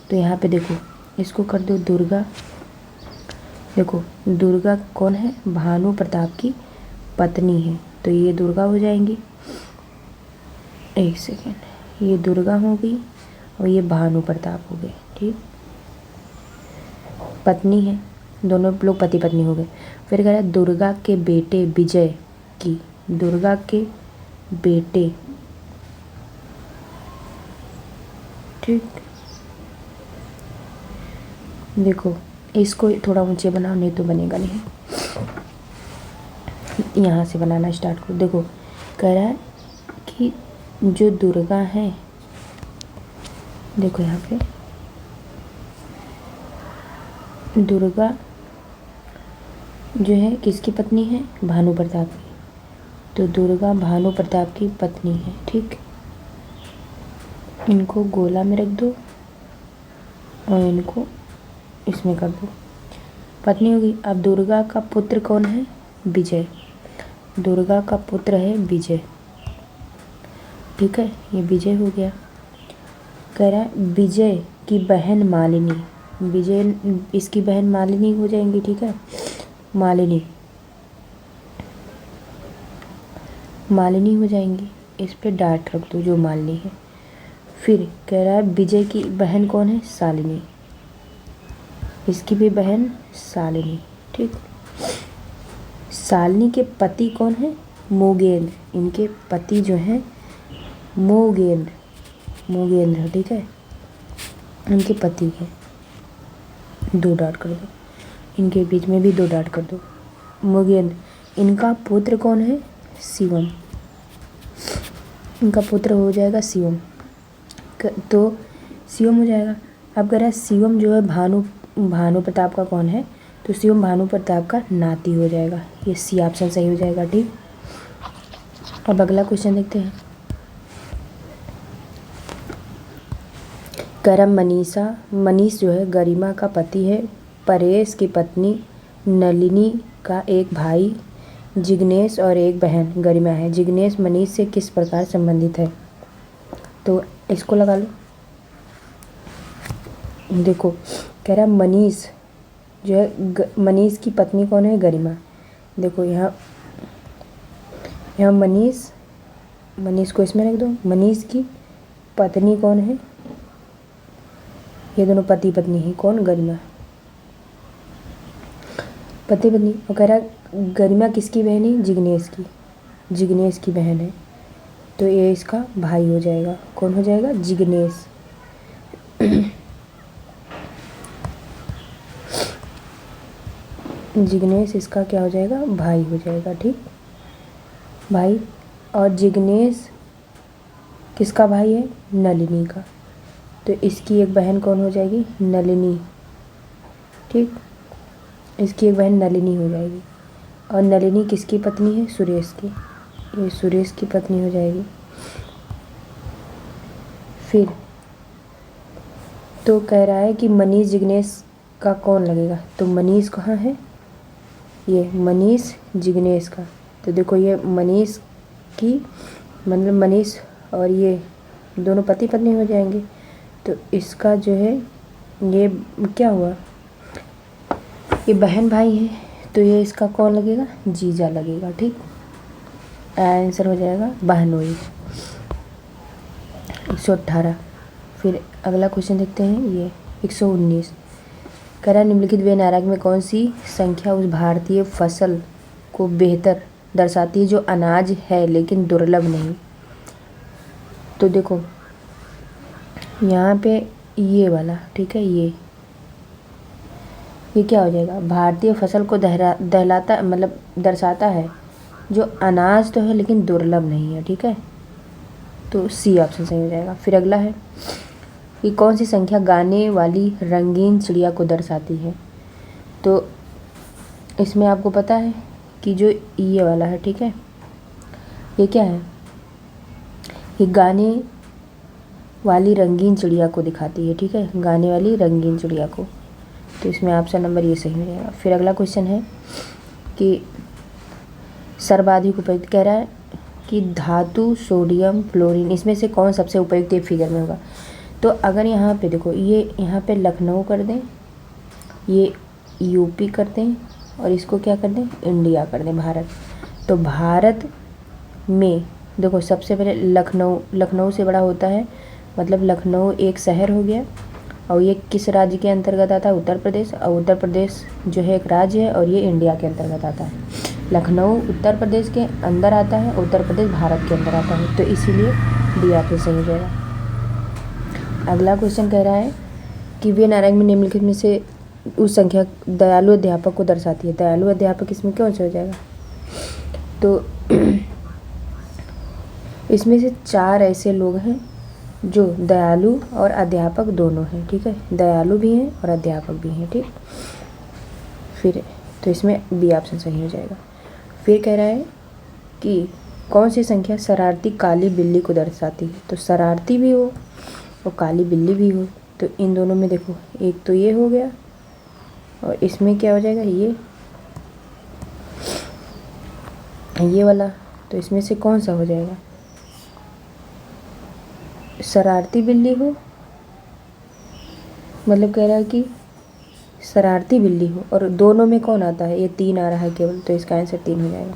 तो यहाँ पे देखो इसको कर दो दुर्गा, देखो दुर्गा कौन है, भानु प्रताप की पत्नी है, तो ये दुर्गा हो जाएंगी, एक सेकेंड, ये दुर्गा हो गई और ये भानु प्रताप हो गए, ठीक, पत्नी है, दोनों लोग पति पत्नी हो गए। फिर कह रहा है दुर्गा के बेटे विजय की, दुर्गा के बेटे, ठीक, देखो इसको थोड़ा ऊंचे बनाओ नहीं तो बनेगा नहीं, यहाँ से बनाना स्टार्ट करो। देखो कह रहा है कि जो दुर्गा है, देखो यहाँ पे दुर्गा जो है किसकी पत्नी है, भानु प्रताप की, तो दुर्गा भानु प्रताप की पत्नी है, ठीक, इनको गोला में रख दो और इनको इसमें कर दो, पत्नी होगी। अब दुर्गा का पुत्र कौन है, विजय, दुर्गा का पुत्र है विजय, ठीक है, ये विजय हो गया। कह रहा है विजय की बहन मालिनी, विजय इसकी बहन मालिनी हो जाएंगी, ठीक है, मालिनी, मालिनी हो जाएंगी, इस पे डाट रख दो जो मालिनी है। फिर कह रहा है विजय की बहन कौन है, शालिनी, इसकी भी बहन शालिनी, ठीक, शालिनी के पति कौन है, मोगेंद्र, इनके पति जो हैं मोगेंद्र, मोगेंद्र, ठीक है, इनके पति है, 2 डॉट कर दो, इनके बीच में भी 2 डॉट कर दो, मोगेंद्र, इनका पुत्र कौन है, शिवम, उनका पुत्र हो जाएगा शिवम। तो शिवम हो जाएगा। अब कह रहा है शिवम जो है भानु प्रताप का कौन है, तो शिवम भानु प्रताप का नाती हो जाएगा। ये सी ऑप्शन सही हो जाएगा। ठीक, अब अगला क्वेश्चन देखते हैं। करम मनीष जो है गरिमा का पति है। परेश की पत्नी नलिनी का एक भाई जिग्नेश और एक बहन गरिमा है। जिग्नेश मनीष से किस प्रकार संबंधित है, तो इसको लगा लो। देखो कह रहा है मनीष जो है मनीष की पत्नी कौन है, गरिमा। देखो यहाँ मनीष को इसमें रख दो। मनीष की पत्नी कौन है, ये दोनों पति पत्नी है। कौन, गरिमा, पति पत्नी। और कह रहा है गरिमा किसकी बहन है, जिग्नेश की बहन है। तो ये इसका भाई हो जाएगा। कौन हो जाएगा, जिग्नेश। जिग्नेश इसका क्या हो जाएगा, भाई हो जाएगा। ठीक, भाई। और जिग्नेश किसका भाई है, नलिनी का। तो इसकी एक बहन कौन हो जाएगी, नलिनी। ठीक, इसकी एक बहन नलिनी हो जाएगी। और नलिनी किसकी पत्नी है, सुरेश की। ये सुरेश की पत्नी हो जाएगी। फिर तो कह रहा है कि मनीष जिग्नेश का कौन लगेगा, तो मनीष कहाँ है, ये मनीष जिग्नेश का। तो देखो ये मनीष की मतलब मनीष और ये दोनों पति पत्नी हो जाएंगे। तो इसका जो है ये क्या हुआ, ये बहन भाई है। तो ये इसका कौन लगेगा, जीजा लगेगा। ठीक, आंसर हो जाएगा बहनोई। 118। फिर अगला क्वेश्चन देखते हैं, ये 119। कह रहा है निम्नलिखित वे नारक में कौन सी संख्या उस भारतीय फसल को बेहतर दर्शाती है जो अनाज है लेकिन दुर्लभ नहीं। तो देखो यहाँ पे ये वाला, ठीक है, ये क्या हो जाएगा, भारतीय फसल को दहलाता मतलब दर्शाता है जो अनाज तो है लेकिन दुर्लभ नहीं है। ठीक है, तो सी ऑप्शन सही हो जाएगा। फिर अगला है कि कौन सी संख्या गाने वाली रंगीन चिड़िया को दर्शाती है। तो इसमें आपको पता है कि जो ये वाला है, ठीक है, ये क्या है, ये गाने वाली रंगीन चिड़िया को दिखाती है। ठीक है, गाने वाली रंगीन चिड़िया को। तो इसमें ऑप्शन नंबर ये सही हो जाएगा। फिर अगला क्वेश्चन है कि सर्वाधिक उपयुक्त, कह रहा है कि धातु सोडियम फ्लोरीन इसमें से कौन सबसे उपयुक्त एक फिगर में होगा। तो अगर यहाँ पे देखो, ये यहाँ पे लखनऊ कर दें, ये यूपी कर दें और इसको क्या कर दें, इंडिया कर दें, भारत। तो भारत में देखो सबसे पहले लखनऊ से बड़ा होता है, मतलब लखनऊ एक शहर हो गया। और ये किस राज्य के अंतर्गत आता है, उत्तर प्रदेश। और उत्तर प्रदेश जो है एक राज्य है और ये इंडिया के अंतर्गत आता है। लखनऊ उत्तर प्रदेश के अंदर आता है, उत्तर प्रदेश भारत के अंदर आता है। तो इसीलिए डी ऑप्शन सही हो जाएगा। अगला क्वेश्चन कह रहा है कि वे नारक में निम्नलिखित में से उस संख्या दयालु अध्यापक को दर्शाती है। दयालु अध्यापक इसमें कौन सा हो जाएगा, तो इसमें से 4 ऐसे लोग हैं जो दयालु और अध्यापक दोनों हैं। ठीक है, दयालु भी हैं और अध्यापक भी हैं। ठीक, फिर तो इसमें बी ऑप्शन सही हो जाएगा। फिर कह रहा है कि कौन सी संख्या शरारती काली बिल्ली को दर्शाती है। तो शरारती भी हो और काली बिल्ली भी हो, तो इन दोनों में देखो एक तो ये हो गया और इसमें क्या हो जाएगा, ये वाला। तो इसमें से कौन सा हो जाएगा, शरारती बिल्ली हो, मतलब कह रहा है कि शरारती बिल्ली हो। और दोनों में कौन आता है, ये 3 आ रहा है केवल, तो इसका आंसर 3 हो जाएगा।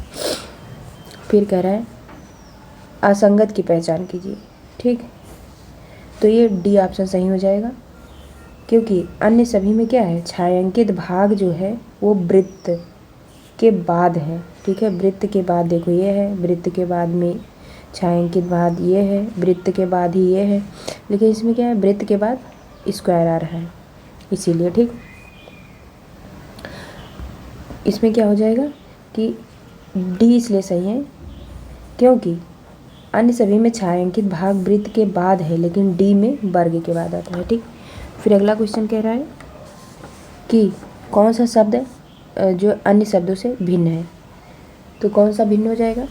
फिर कह रहा है असंगत की पहचान कीजिए। ठीक, तो ये डी ऑप्शन सही हो जाएगा, क्योंकि अन्य सभी में क्या है, छायांकित भाग जो है वो वृत्त के बाद है। ठीक है, वृत्त के बाद देखो ये है, वृत्त के बाद में छायांकित भाग ये है, वृत्त के बाद ही ये है। लेकिन इसमें क्या है, वृत्त के बाद स्क्वायर आ रहा है, इसीलिए। ठीक, इसमें क्या हो जाएगा कि डी इसलिए सही है क्योंकि अन्य सभी में छायांकित भाग वृत्त के बाद है, लेकिन डी में वर्ग के बाद आता है। ठीक, फिर अगला क्वेश्चन कह रहा है कि कौन सा शब्द जो अन्य शब्दों से भिन्न है। तो कौन सा भिन्न हो जाएगा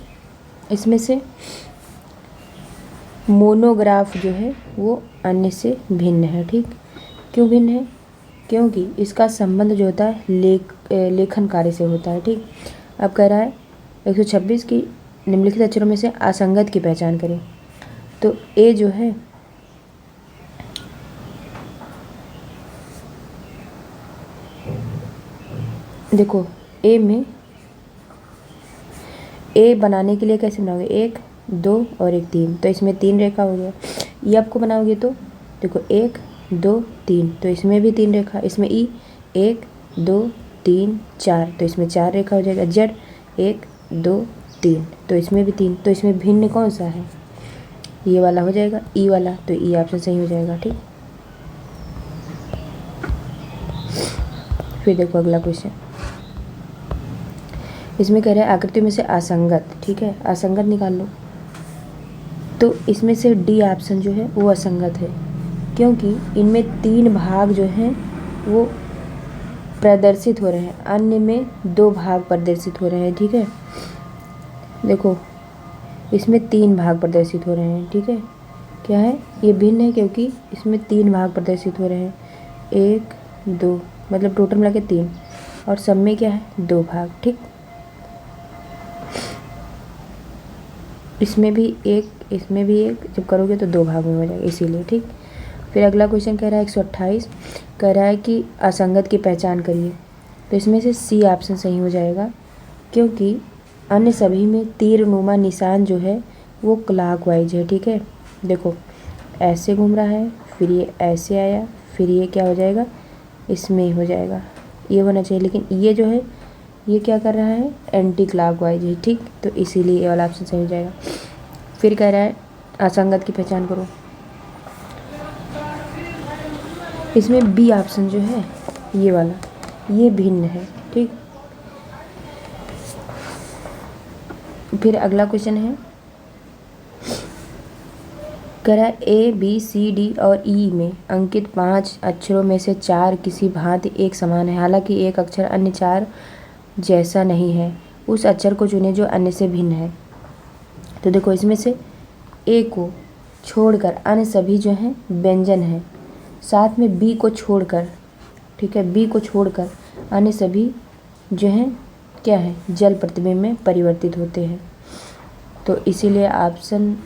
इसमें से? मोनोग्राफ जो है वो अन्य से भिन्न है। ठीक, क्यों भिन्न है? क्योंकि इसका संबंध जो होता है लेखन कार्य से होता है। ठीक, अब कह रहा है 126 की निम्नलिखित अक्षरों में से असंगत की पहचान करें। तो ए जो है देखो, ए में ए बनाने के लिए कैसे बनाओगे? 1 2 और 1 3, तो इसमें 3 रेखा हो गया। ई आपको बनाओगे तो देखो 1 2 3, तो इसमें भी 3 रेखा। इसमें ई 1 2 3 4, तो इसमें 4 रेखा हो जाएगा। जेड 1 2 3, तो इसमें भी 3, तो इसमें भिन्न कौन सा है? ये वाला हो जाएगा, ई वाला, तो ई ऑप्शन सही हो जाएगा। ठीक, फिर देखो अगला क्वेश्चन, इसमें कह रहा है आकृति में से असंगत। ठीक है, असंगत निकाल लो। तो इसमें से डी ऑप्शन जो है वो असंगत है, क्योंकि इनमें 3 भाग जो हैं वो प्रदर्शित हो रहे हैं, अन्य में 2 भाग प्रदर्शित हो रहे हैं। ठीक है, देखो इसमें 3 भाग प्रदर्शित हो रहे हैं। ठीक है, क्या है? ये भिन्न है क्योंकि इसमें 3 भाग प्रदर्शित हो रहे हैं, 1 2, मतलब टोटल मिला के 3, और सब में क्या है? 2 भाग। ठीक, इसमें भी एक, इसमें भी एक, जब करोगे तो 2 भाग में हो जाएगा, इसीलिए। ठीक, फिर अगला क्वेश्चन कह रहा है 128, कह रहा है कि असंगत की पहचान करिए। तो इसमें से सी ऑप्शन सही हो जाएगा, क्योंकि अन्य सभी में तीरनुमा निशान जो है वो क्लॉकवाइज है। ठीक है, देखो ऐसे घूम रहा है, फिर ये ऐसे आया, फिर ये क्या हो जाएगा? इसमें हो जाएगा, ये होना चाहिए, लेकिन ये जो है ये क्या कर रहा है? एंटी क्लॉकवाइज है। ठीक, तो इसीलिए ये वाला ऑप्शन सही हो जाएगा। फिर कह रहा है असंगत की पहचान करो। इसमें बी ऑप्शन जो है ये वाला, ये भिन्न है। ठीक, फिर अगला क्वेश्चन है, कह रहा है ए बी सी डी और ई में अंकित 5 अक्षरों में से 4 किसी भांति एक समान है, हालांकि एक अक्षर अन्य 4 जैसा नहीं है। उस अक्षर को चुने जो अन्य से भिन्न है। तो देखो इसमें से ए को छोड़कर अन्य सभी जो हैं व्यंजन है, साथ में बी को छोड़कर, ठीक है, बी को छोड़कर अन्य सभी जो हैं क्या है? जल प्रतिबिंब में परिवर्तित होते हैं। तो इसीलिए ऑप्शन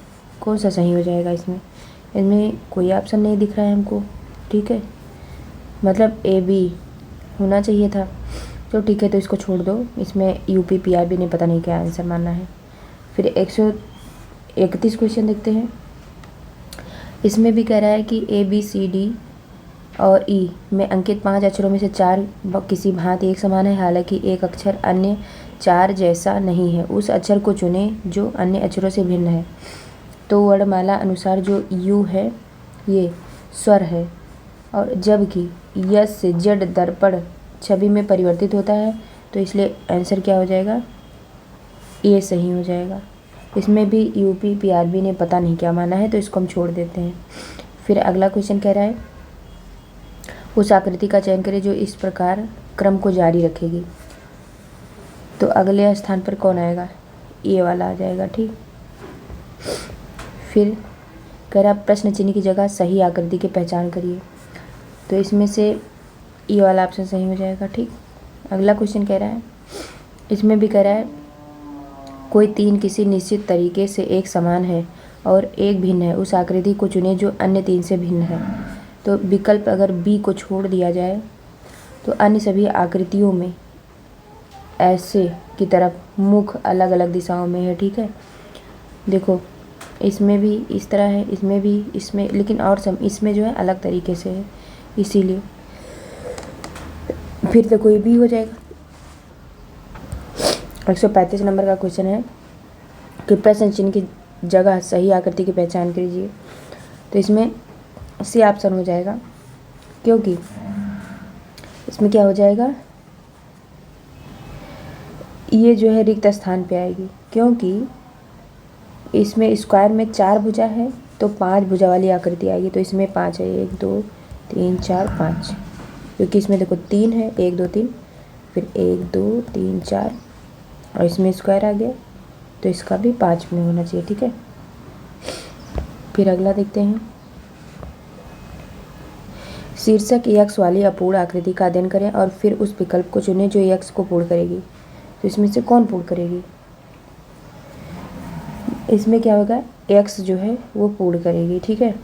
कौन सा सही हो जाएगा? इसमें कोई ऑप्शन नहीं दिख रहा है हमको। ठीक है, मतलब ए बी होना चाहिए था। तो ठीक है, तो इसको छोड़ दो, इसमें यूपी पीआरबी ने पता नहीं क्या आंसर मानना है। फिर 131 क्वेश्चन देखते हैं। इसमें भी कह रहा है कि ए बी सी डी और ई में अंकित 5 अक्षरों में से 4 किसी भांति एक समान है, हालांकि एक अक्षर अन्य 4 जैसा नहीं है। उस अक्षर को चुने जो अन्य अक्षरों से भिन्न है। तो वर्णमाला अनुसार जो यू है ये स्वर है, और जबकि यस से जेड दर्पण छवि में परिवर्तित होता है, तो इसलिए आंसर क्या हो जाएगा? ये सही हो जाएगा। इसमें भी यूपी पीआरबी ने पता नहीं क्या माना है, तो इसको हम छोड़ देते हैं। फिर अगला क्वेश्चन कह रहा है उस आकृति का चयन करें जो इस प्रकार क्रम को जारी रखेगी। तो अगले स्थान पर कौन आएगा? ये वाला आ जाएगा। ठीक, फिर कह रहा प्रश्न चिन्ह की जगह सही आकृति की पहचान करिए। तो इसमें से ये वाला ऑप्शन सही हो जाएगा। ठीक, अगला क्वेश्चन कह रहा है, इसमें भी कह रहा है कोई 3 किसी निश्चित तरीके से एक समान है और एक भिन्न है, उस आकृति को चुने जो अन्य 3 से भिन्न है। तो विकल्प अगर बी को छोड़ दिया जाए तो अन्य सभी आकृतियों में ऐसे की तरफ मुख अलग अलग दिशाओं में है। ठीक है, देखो इसमें भी इस तरह है, इसमें भी, इसमें, लेकिन और सब इसमें जो है अलग तरीके से है, इसीलिए फिर तो कोई भी हो जाएगा। 135 नंबर का क्वेश्चन है कि प्रश्न चिन्ह की जगह सही आकृति की पहचान कीजिए। तो इसमें सी ऑप्शन हो जाएगा, क्योंकि इसमें क्या हो जाएगा? ये जो है रिक्त स्थान पे आएगी, क्योंकि इसमें स्क्वायर में 4 भुजा है तो 5 भुजा वाली आकृति आएगी। तो इसमें 5 है, 1 2 3 4 5, क्योंकि इसमें देखो 3 है, 1 2 3, फिर 1 2 3 4 और इसमें स्क्वायर आ गया तो इसका भी 5 में होना चाहिए। ठीक है, फिर अगला देखते हैं। शीर्षक यक्ष वाली अपूर्ण आकृति का अध्ययन करें और फिर उस विकल्प को चुनें जो यक्ष को पूर्ण करेगी। तो इसमें से कौन पूर्ण करेगी? इसमें क्या होगा, यक्ष जो है वो पूर्ण करेगी। ठीक है,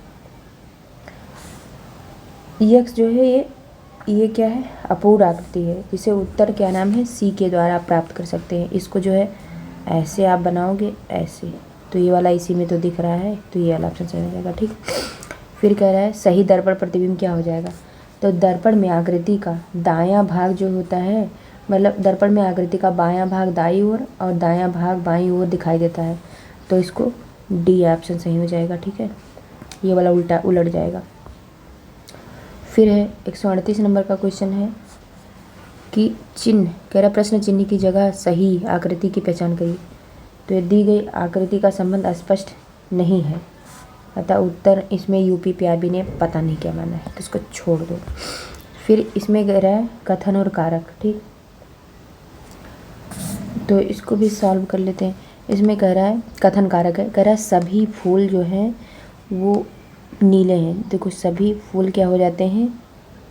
यक्ष जो है ये क्या है, अपूर्ण आकृति है, जिसे उत्तर क्या नाम है, सी के द्वारा आप प्राप्त कर सकते हैं। इसको जो है ऐसे आप बनाओगे ऐसे, तो ये वाला इसी में तो दिख रहा है, तो ये वाला ऑप्शन सही हो जाएगा। ठीक, फिर कह रहा है सही दर्पण प्रतिबिंब क्या हो जाएगा। तो दर्पण में आकृति का दायां भाग जो होता है, मतलब दर्पण में आकृति का बायां भाग दाईं ओर और दायां भाग बाईं ओर दिखाई देता है, तो इसको डी ऑप्शन सही हो जाएगा। ठीक है, ये वाला उलट जाएगा। फिर है 138 नंबर का क्वेश्चन है कि चिन्ह, कह रहा प्रश्न चिन्ह की जगह सही आकृति की पहचान करिए। तो ये दी गई आकृति का संबंध स्पष्ट नहीं है, अतः उत्तर इसमें यूपी पीआरबी ने पता नहीं क्या माना है, तो इसको छोड़ दो। फिर इसमें कह रहा है कथन और कारक। ठीक, तो इसको भी सॉल्व कर लेते हैं। इसमें कह रहा है कथन कारक है, कह रहा है सभी फूल जो हैं वो नीले हैं। देखो सभी फूल क्या हो जाते हैं,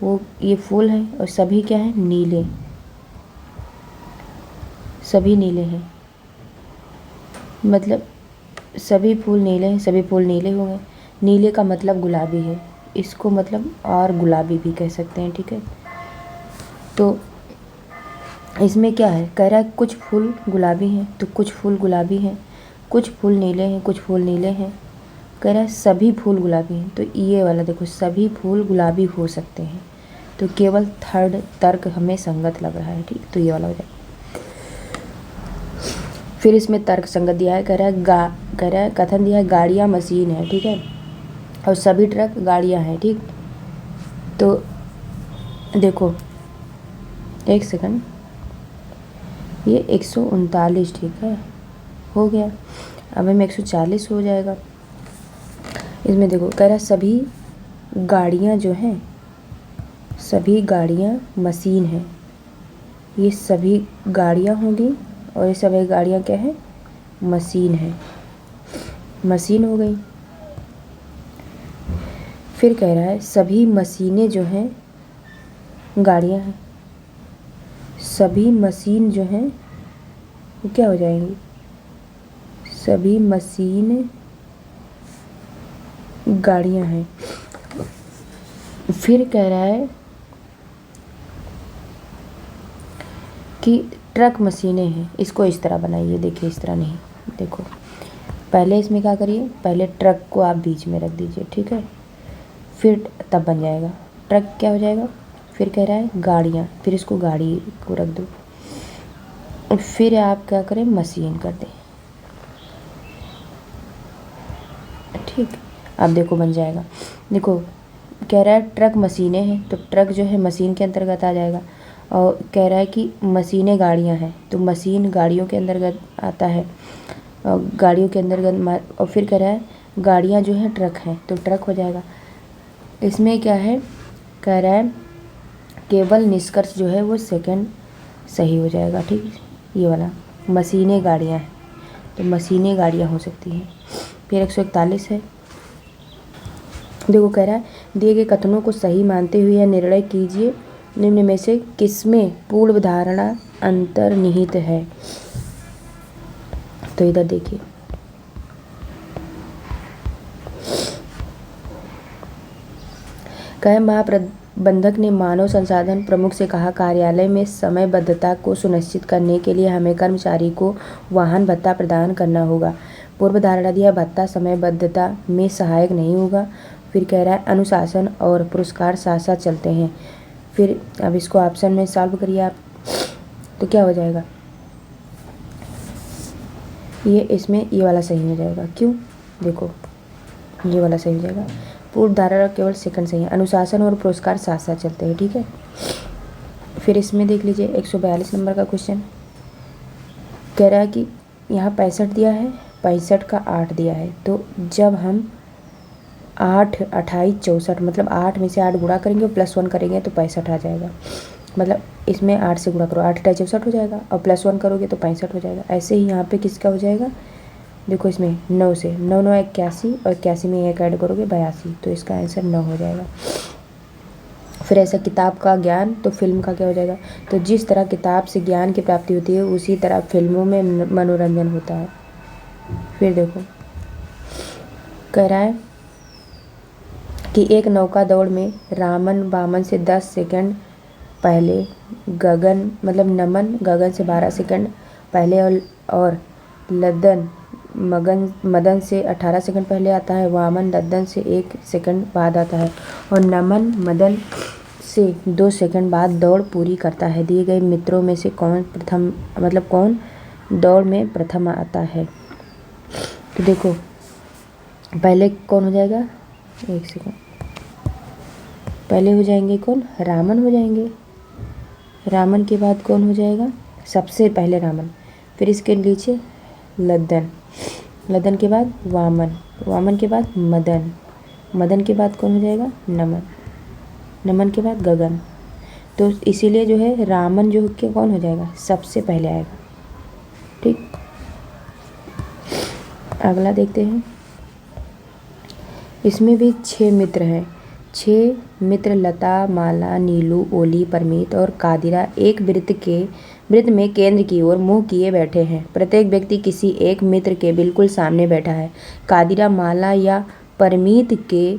वो ये फूल है और सभी क्या है, नीले, सभी नीले हैं, मतलब सभी फूल नीले हैं, सभी फूल नीले हो गए। नीले का मतलब गुलाबी है, इसको मतलब और गुलाबी भी कह सकते हैं। ठीक है, तो इसमें क्या है, कह रहा है कुछ फूल गुलाबी हैं, तो कुछ फूल गुलाबी हैं, कुछ फूल नीले हैं, कुछ फूल नीले हैं। कह रहा है सभी फूल गुलाबी हैं, तो ये वाला देखो सभी फूल गुलाबी हो सकते हैं, तो केवल थर्ड तर्क हमें संगत लग रहा है। ठीक, तो ये वाला हो जाएगा। फिर इसमें तर्क संगत दिया है, कह रहा है कथन दिया है गाड़ियाँ मशीन है। ठीक है, और सभी ट्रक गाड़ियाँ हैं। ठीक, तो देखो एक सेकंड, ये 139 ठीक है हो गया, अब हमें 140 हो जाएगा। इसमें देखो कह रहा है सभी गाड़ियाँ जो हैं, सभी गाड़ियाँ मशीन हैं, ये सभी गाड़ियाँ होंगी और ये सभी गाड़ियाँ क्या है, मशीन है, मशीन हो गई। फिर कह रहा है सभी मशीनें जो हैं गाड़ियाँ हैं, सभी मशीन जो हैं वो क्या हो जाएंगी, सभी मशीन गाड़ियाँ हैं। फिर कह रहा है कि ट्रक मशीनें हैं, इसको इस तरह बनाइए। देखिए इस तरह नहीं, देखो पहले इसमें क्या करिए, पहले ट्रक को आप बीच में रख दीजिए। ठीक है, फिर तब बन जाएगा ट्रक क्या हो जाएगा। फिर कह रहा है गाड़ियाँ, फिर इसको गाड़ी को रख दो और फिर आप क्या करें, मशीन कर दें। ठीक, अब देखो बन जाएगा। देखो कह रहा है ट्रक मशीनें हैं, तो ट्रक जो है मशीन के अंतर्गत आ जाएगा, और कह रहा है कि मशीनें गाड़ियां हैं, तो मशीन गाड़ियों के अंतर्गत आता है, और गाड़ियों के अंतर्गत, और फिर कह रहा है गाड़ियां जो हैं ट्रक हैं, तो ट्रक हो जाएगा। इसमें क्या है, कह रहा है केवल निष्कर्ष जो है वो सेकंड सही हो जाएगा। ठीक, ये वाला मशीनें गाड़ियाँ हैं, तो मशीनें गाड़ियाँ हो सकती हैं। फिर 141 है, देखो कह रहा है दिए गए कथनों को सही मानते हुए यह निर्णय कीजिए निम्न में से किसमें पूर्व धारणा अंतर्निहित है। तो इधर देखिए, कहे महाप्रबंधक ने मानव संसाधन प्रमुख से कहा कार्यालय में समयबद्धता को सुनिश्चित करने के लिए हमें कर्मचारी को वाहन भत्ता प्रदान करना होगा। पूर्व धारणा दिया भत्ता समयबद्धता में सहायक नहीं होगा। फिर कह रहा है अनुशासन और पुरस्कार साथ साथ चलते हैं। फिर अब इसको ऑप्शन में सॉल्व करिए आप, तो क्या हो जाएगा, ये इसमें ये वाला सही हो जाएगा। क्यों, देखो ये वाला सही हो जाएगा। पूर्व धारणा केवल सेकंड सही है, अनुशासन और पुरस्कार साथ साथ चलते हैं। ठीक है, फिर इसमें देख लीजिए 142 नंबर का क्वेश्चन, कह रहा है कि यहाँ 65 दिया है 65 का 8 दिया है, तो जब हम 8 28 64 मतलब 8 में से 8 गुणा करेंगे और +1 करेंगे तो 65 आ जाएगा। मतलब इसमें 8 से गुणा करो, 8 8 64 हो जाएगा और +1 करोगे तो 65 हो जाएगा। ऐसे ही यहाँ पे किसका हो जाएगा, देखो इसमें 9 से 9 9 81 और 81 में 1 ऐड करोगे 82, तो इसका आंसर 9 हो जाएगा। फिर ऐसा किताब का ज्ञान तो फिल्म का क्या हो जाएगा, तो जिस तरह किताब से ज्ञान की प्राप्ति होती है उसी तरह फिल्मों में मनोरंजन होता है। फिर देखो कह रहा है कि एक नौका दौड़ में रामन वामन से 10 सेकंड पहले, गगन मतलब नमन गगन से 12 सेकंड पहले और लद्दन मदन से 18 सेकंड पहले आता है, वामन लद्दन से 1 सेकंड बाद आता है और नमन मदन से 2 सेकंड बाद दौड़ पूरी करता है। दिए गए मित्रों में से कौन प्रथम मतलब कौन दौड़ में प्रथम आता है। तो देखो पहले कौन हो जाएगा, 1 सेकंड, पहले हो जाएंगे कौन, रामन हो जाएंगे। रामन के बाद कौन हो जाएगा, सबसे पहले रामन, फिर इसके नीचे लद्दन, लद्दन के बाद वामन, वामन के बाद मदन, मदन के बाद कौन हो जाएगा, नमन, नमन के बाद गगन। तो इसीलिए जो है रामन जो कि कौन हो जाएगा, सबसे पहले आएगा। ठीक, अगला देखते हैं। इसमें भी 6 मित्र हैं। 6 मित्र लता, माला, नीलू, ओली, परमीत और कादिरा एक वृत्त में केंद्र की ओर मुंह किए बैठे हैं। प्रत्येक व्यक्ति किसी एक मित्र के बिल्कुल सामने बैठा है। कादिरा माला या परमीत के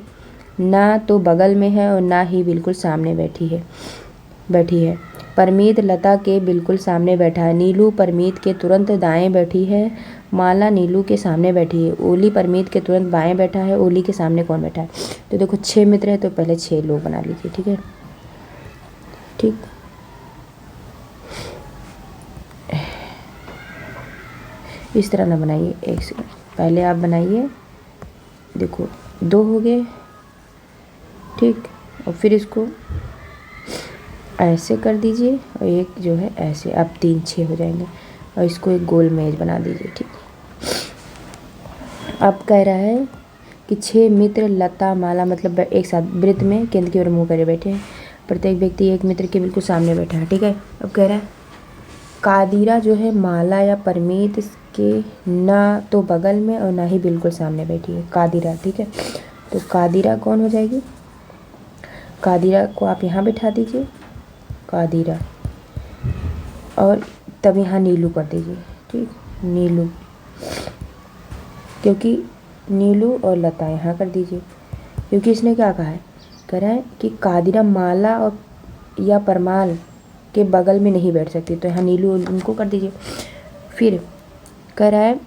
ना तो बगल में है और ना ही बिल्कुल सामने बैठी है। परमीत लता के बिल्कुल सामने बैठा है। नीलू परमीत के तुरंत दाएं बैठी है। माला नीलू के सामने बैठी है। ओली परमीत के तुरंत बाएं बैठा है। ओली के सामने कौन बैठा है, तो देखो 6 मित्र है तो पहले 6 लोग बना लीजिए। ठीक है, ठीक, इस तरह ना बनाइए, एक सेकंड पहले आप बनाइए। देखो 2 हो गए, ठीक, और फिर इसको ऐसे कर दीजिए और एक जो है ऐसे, अब 3 6 हो जाएंगे और इसको एक गोल मेज बना दीजिए। ठीक, अब कह रहा है कि 6 मित्र लता माला मतलब एक साथ वृत्त में केंद्र की ओर मुंह करे बैठे हैं। प्रत्येक व्यक्ति एक मित्र के बिल्कुल सामने बैठा है। ठीक है, अब कह रहा है कादिरा जो है माला या परमीत के ना तो बगल में और ना ही बिल्कुल सामने बैठी है, कादिरा। ठीक है, तो कादिरा कौन हो जाएगी, कादिरा को आप यहाँ बिठा दीजिए, कादिरा, और तब यहाँ नीलू कर दीजिए। ठीक, नीलू, क्योंकि नीलू और लता यहाँ कर दीजिए, क्योंकि इसने क्या कहा है, कह रहा है कि कादिरा माला और या परमाल के बगल में नहीं बैठ सकती, तो यहाँ नीलू उनको कर दीजिए। फिर कह रहा है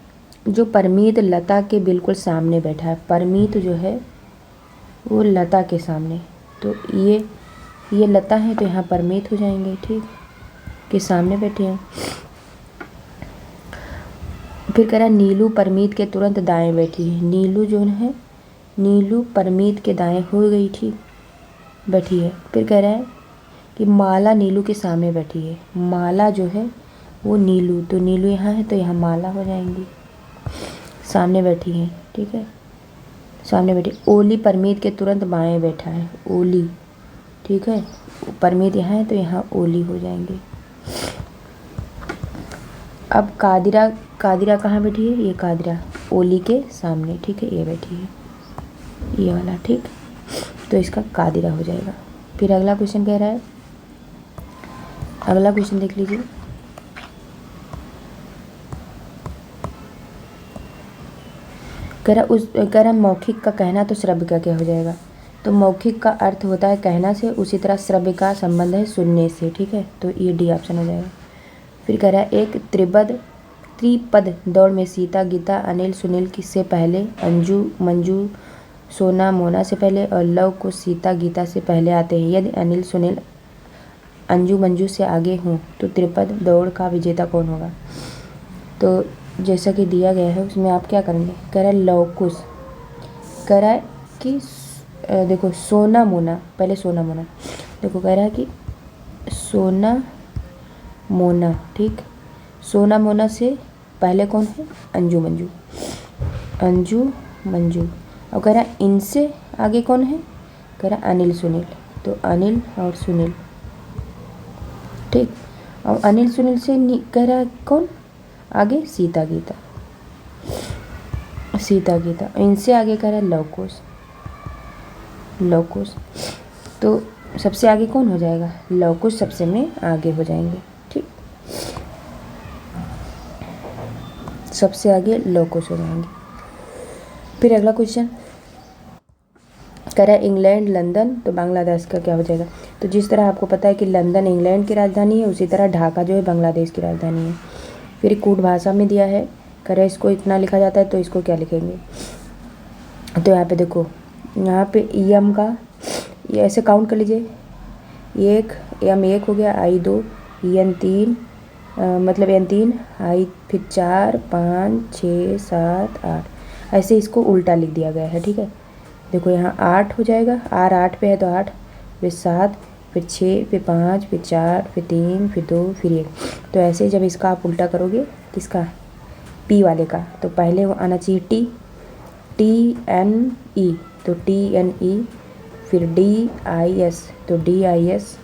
जो परमीत लता के बिल्कुल सामने बैठा है, परमीत जो है वो लता के सामने, तो ये लता है तो यहाँ परमीत हो जाएंगे। ठीक, के सामने बैठे हैं। फिर कह रहा है नीलू परमीत के तुरंत दाएं बैठी है। नीलू जो है, नीलू परमीत के दाएं हो गई, ठीक, बैठी है। फिर कह रहा है कि माला नीलू के सामने बैठी है। माला जो है वो नीलू, तो नीलू यहाँ है तो यहाँ माला हो जाएंगी, सामने बैठी है। ठीक है, सामने बैठी। ओली परमीत के तुरंत बाएं बैठा है, ओली। ठीक है, परमीत यहाँ है तो यहाँ ओली हो जाएंगे। अब कादिरा कहाँ बैठी है, ये कादिरा ओली के सामने। ठीक है, ये बैठी है, ये वाला। ठीक, तो इसका कादिरा हो जाएगा। फिर अगला क्वेश्चन कह रहा है, अगला क्वेश्चन देख लीजिए। कह रहा मौखिक का कहना तो श्रव्य का क्या हो जाएगा, तो मौखिक का अर्थ होता है कहना से, उसी तरह श्रव्य का संबंध है सुनने से। ठीक है, तो ये डी ऑप्शन हो जाएगा। फिर कह रहा है एक त्रिपद दौड़ में सीता गीता अनिल सुनील किससे पहले, अंजू मंजू सोना मोना से पहले और लव को सीता गीता से पहले आते हैं। यदि अनिल सुनील अंजू मंजू से आगे हों तो त्रिपद दौड़ का विजेता कौन होगा। तो जैसा कि दिया गया है उसमें आप क्या करेंगे, कह रहा है लवकुश, कह रहा है कि देखो सोना मोना, पहले सोना मोना, देखो कह रहा है कि सोना मोना, ठीक, सोना मोना से पहले कौन है? अंजू मंजू, अंजू मंजू। और कह रहा है इनसे आगे कौन है? कह रहा है अनिल सुनील, तो अनिल और सुनील, ठीक। और अनिल सुनील से कह रहा है कौन आगे? सीता गीता, सीता गीता। इनसे आगे कह रहा है लव कुश, लव कुश। तो सबसे आगे कौन हो जाएगा? लव कुश सबसे में आगे हो जाएंगे, ठीक। सबसे आगे लव कुश हो जाएंगे। फिर अगला क्वेश्चन कह रहा है इंग्लैंड लंदन, तो बांग्लादेश का क्या हो जाएगा? तो जिस तरह आपको पता है कि लंदन इंग्लैंड की राजधानी है, उसी तरह ढाका जो है बांग्लादेश की राजधानी है। फिर कूट भाषा में दिया है, कह रहा है इसको इतना लिखा जाता है, तो इसको क्या लिखेंगे? तो यहाँ पे देखो, यहाँ पे यम का ये ऐसे काउंट कर लीजिए, एक यम एक हो गया, आई 2, एन 3, मतलब एन 3, आई फिर 4 5 6 7 8, ऐसे इसको उल्टा लिख दिया गया है, ठीक है। देखो यहाँ 8 हो जाएगा, आर 8 पे है तो 8, फिर 7, फिर 6, फिर 5, फिर 4, फिर 3, फिर 2, फिर 1। तो ऐसे जब इसका आप उल्टा करोगे, किसका? पी वाले का, तो पहले वो आना चाहिए टी, टी एन ई, तो टी एन ई, फिर डी आई एस, तो डी आई एस,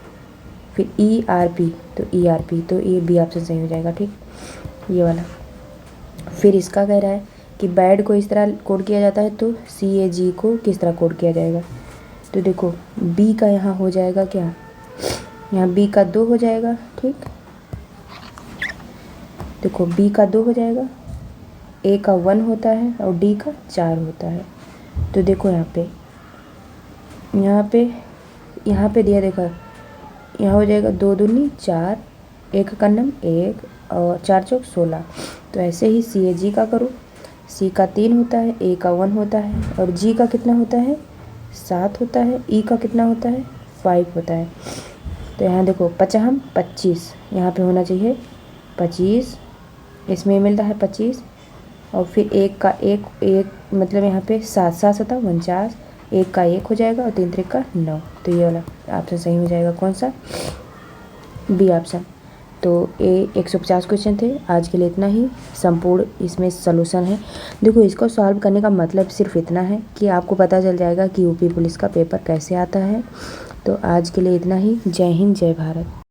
फिर ई आर पी, तो ई आर पी। तो ये बी ऑप्शन सही हो जाएगा, ठीक, ये वाला। फिर इसका कह रहा है कि बैड को इस तरह कोड किया जाता है, तो सी ए जी को किस तरह कोड किया जाएगा? तो देखो बी का यहाँ हो जाएगा क्या? यहाँ बी का 2 हो जाएगा, ठीक। देखो बी का 2 हो जाएगा, ए का 1 होता है और डी का 4 होता है। तो देखो यहाँ पे दिया, देखो यहाँ हो जाएगा 2 दूनी 4, एक का नम 1 और 4 चौक 16। तो ऐसे ही सी ए जी का करो, सी का 3 होता है, ए का 1 होता है और जी का कितना होता है? 7 होता है, ई का कितना होता है? 5 होता है। तो यहाँ देखो 50 25, यहाँ पे होना चाहिए 25, इसमें मिलता है 25, और फिर एक का एक मतलब यहाँ पे 7 7 7 49, एक का 1 हो जाएगा और 3 3 का 9। तो ये वाला ऑप्शन सही हो जाएगा, कौन सा? B option. तो ये 150 क्वेश्चन थे, आज के लिए इतना ही। संपूर्ण इसमें सलूशन है। देखो इसको सॉल्व करने का मतलब सिर्फ इतना है कि आपको पता चल जाएगा कि यूपी पुलिस का पेपर कैसे आता है। तो आज के लिए इतना ही। जय हिंद, जय भारत।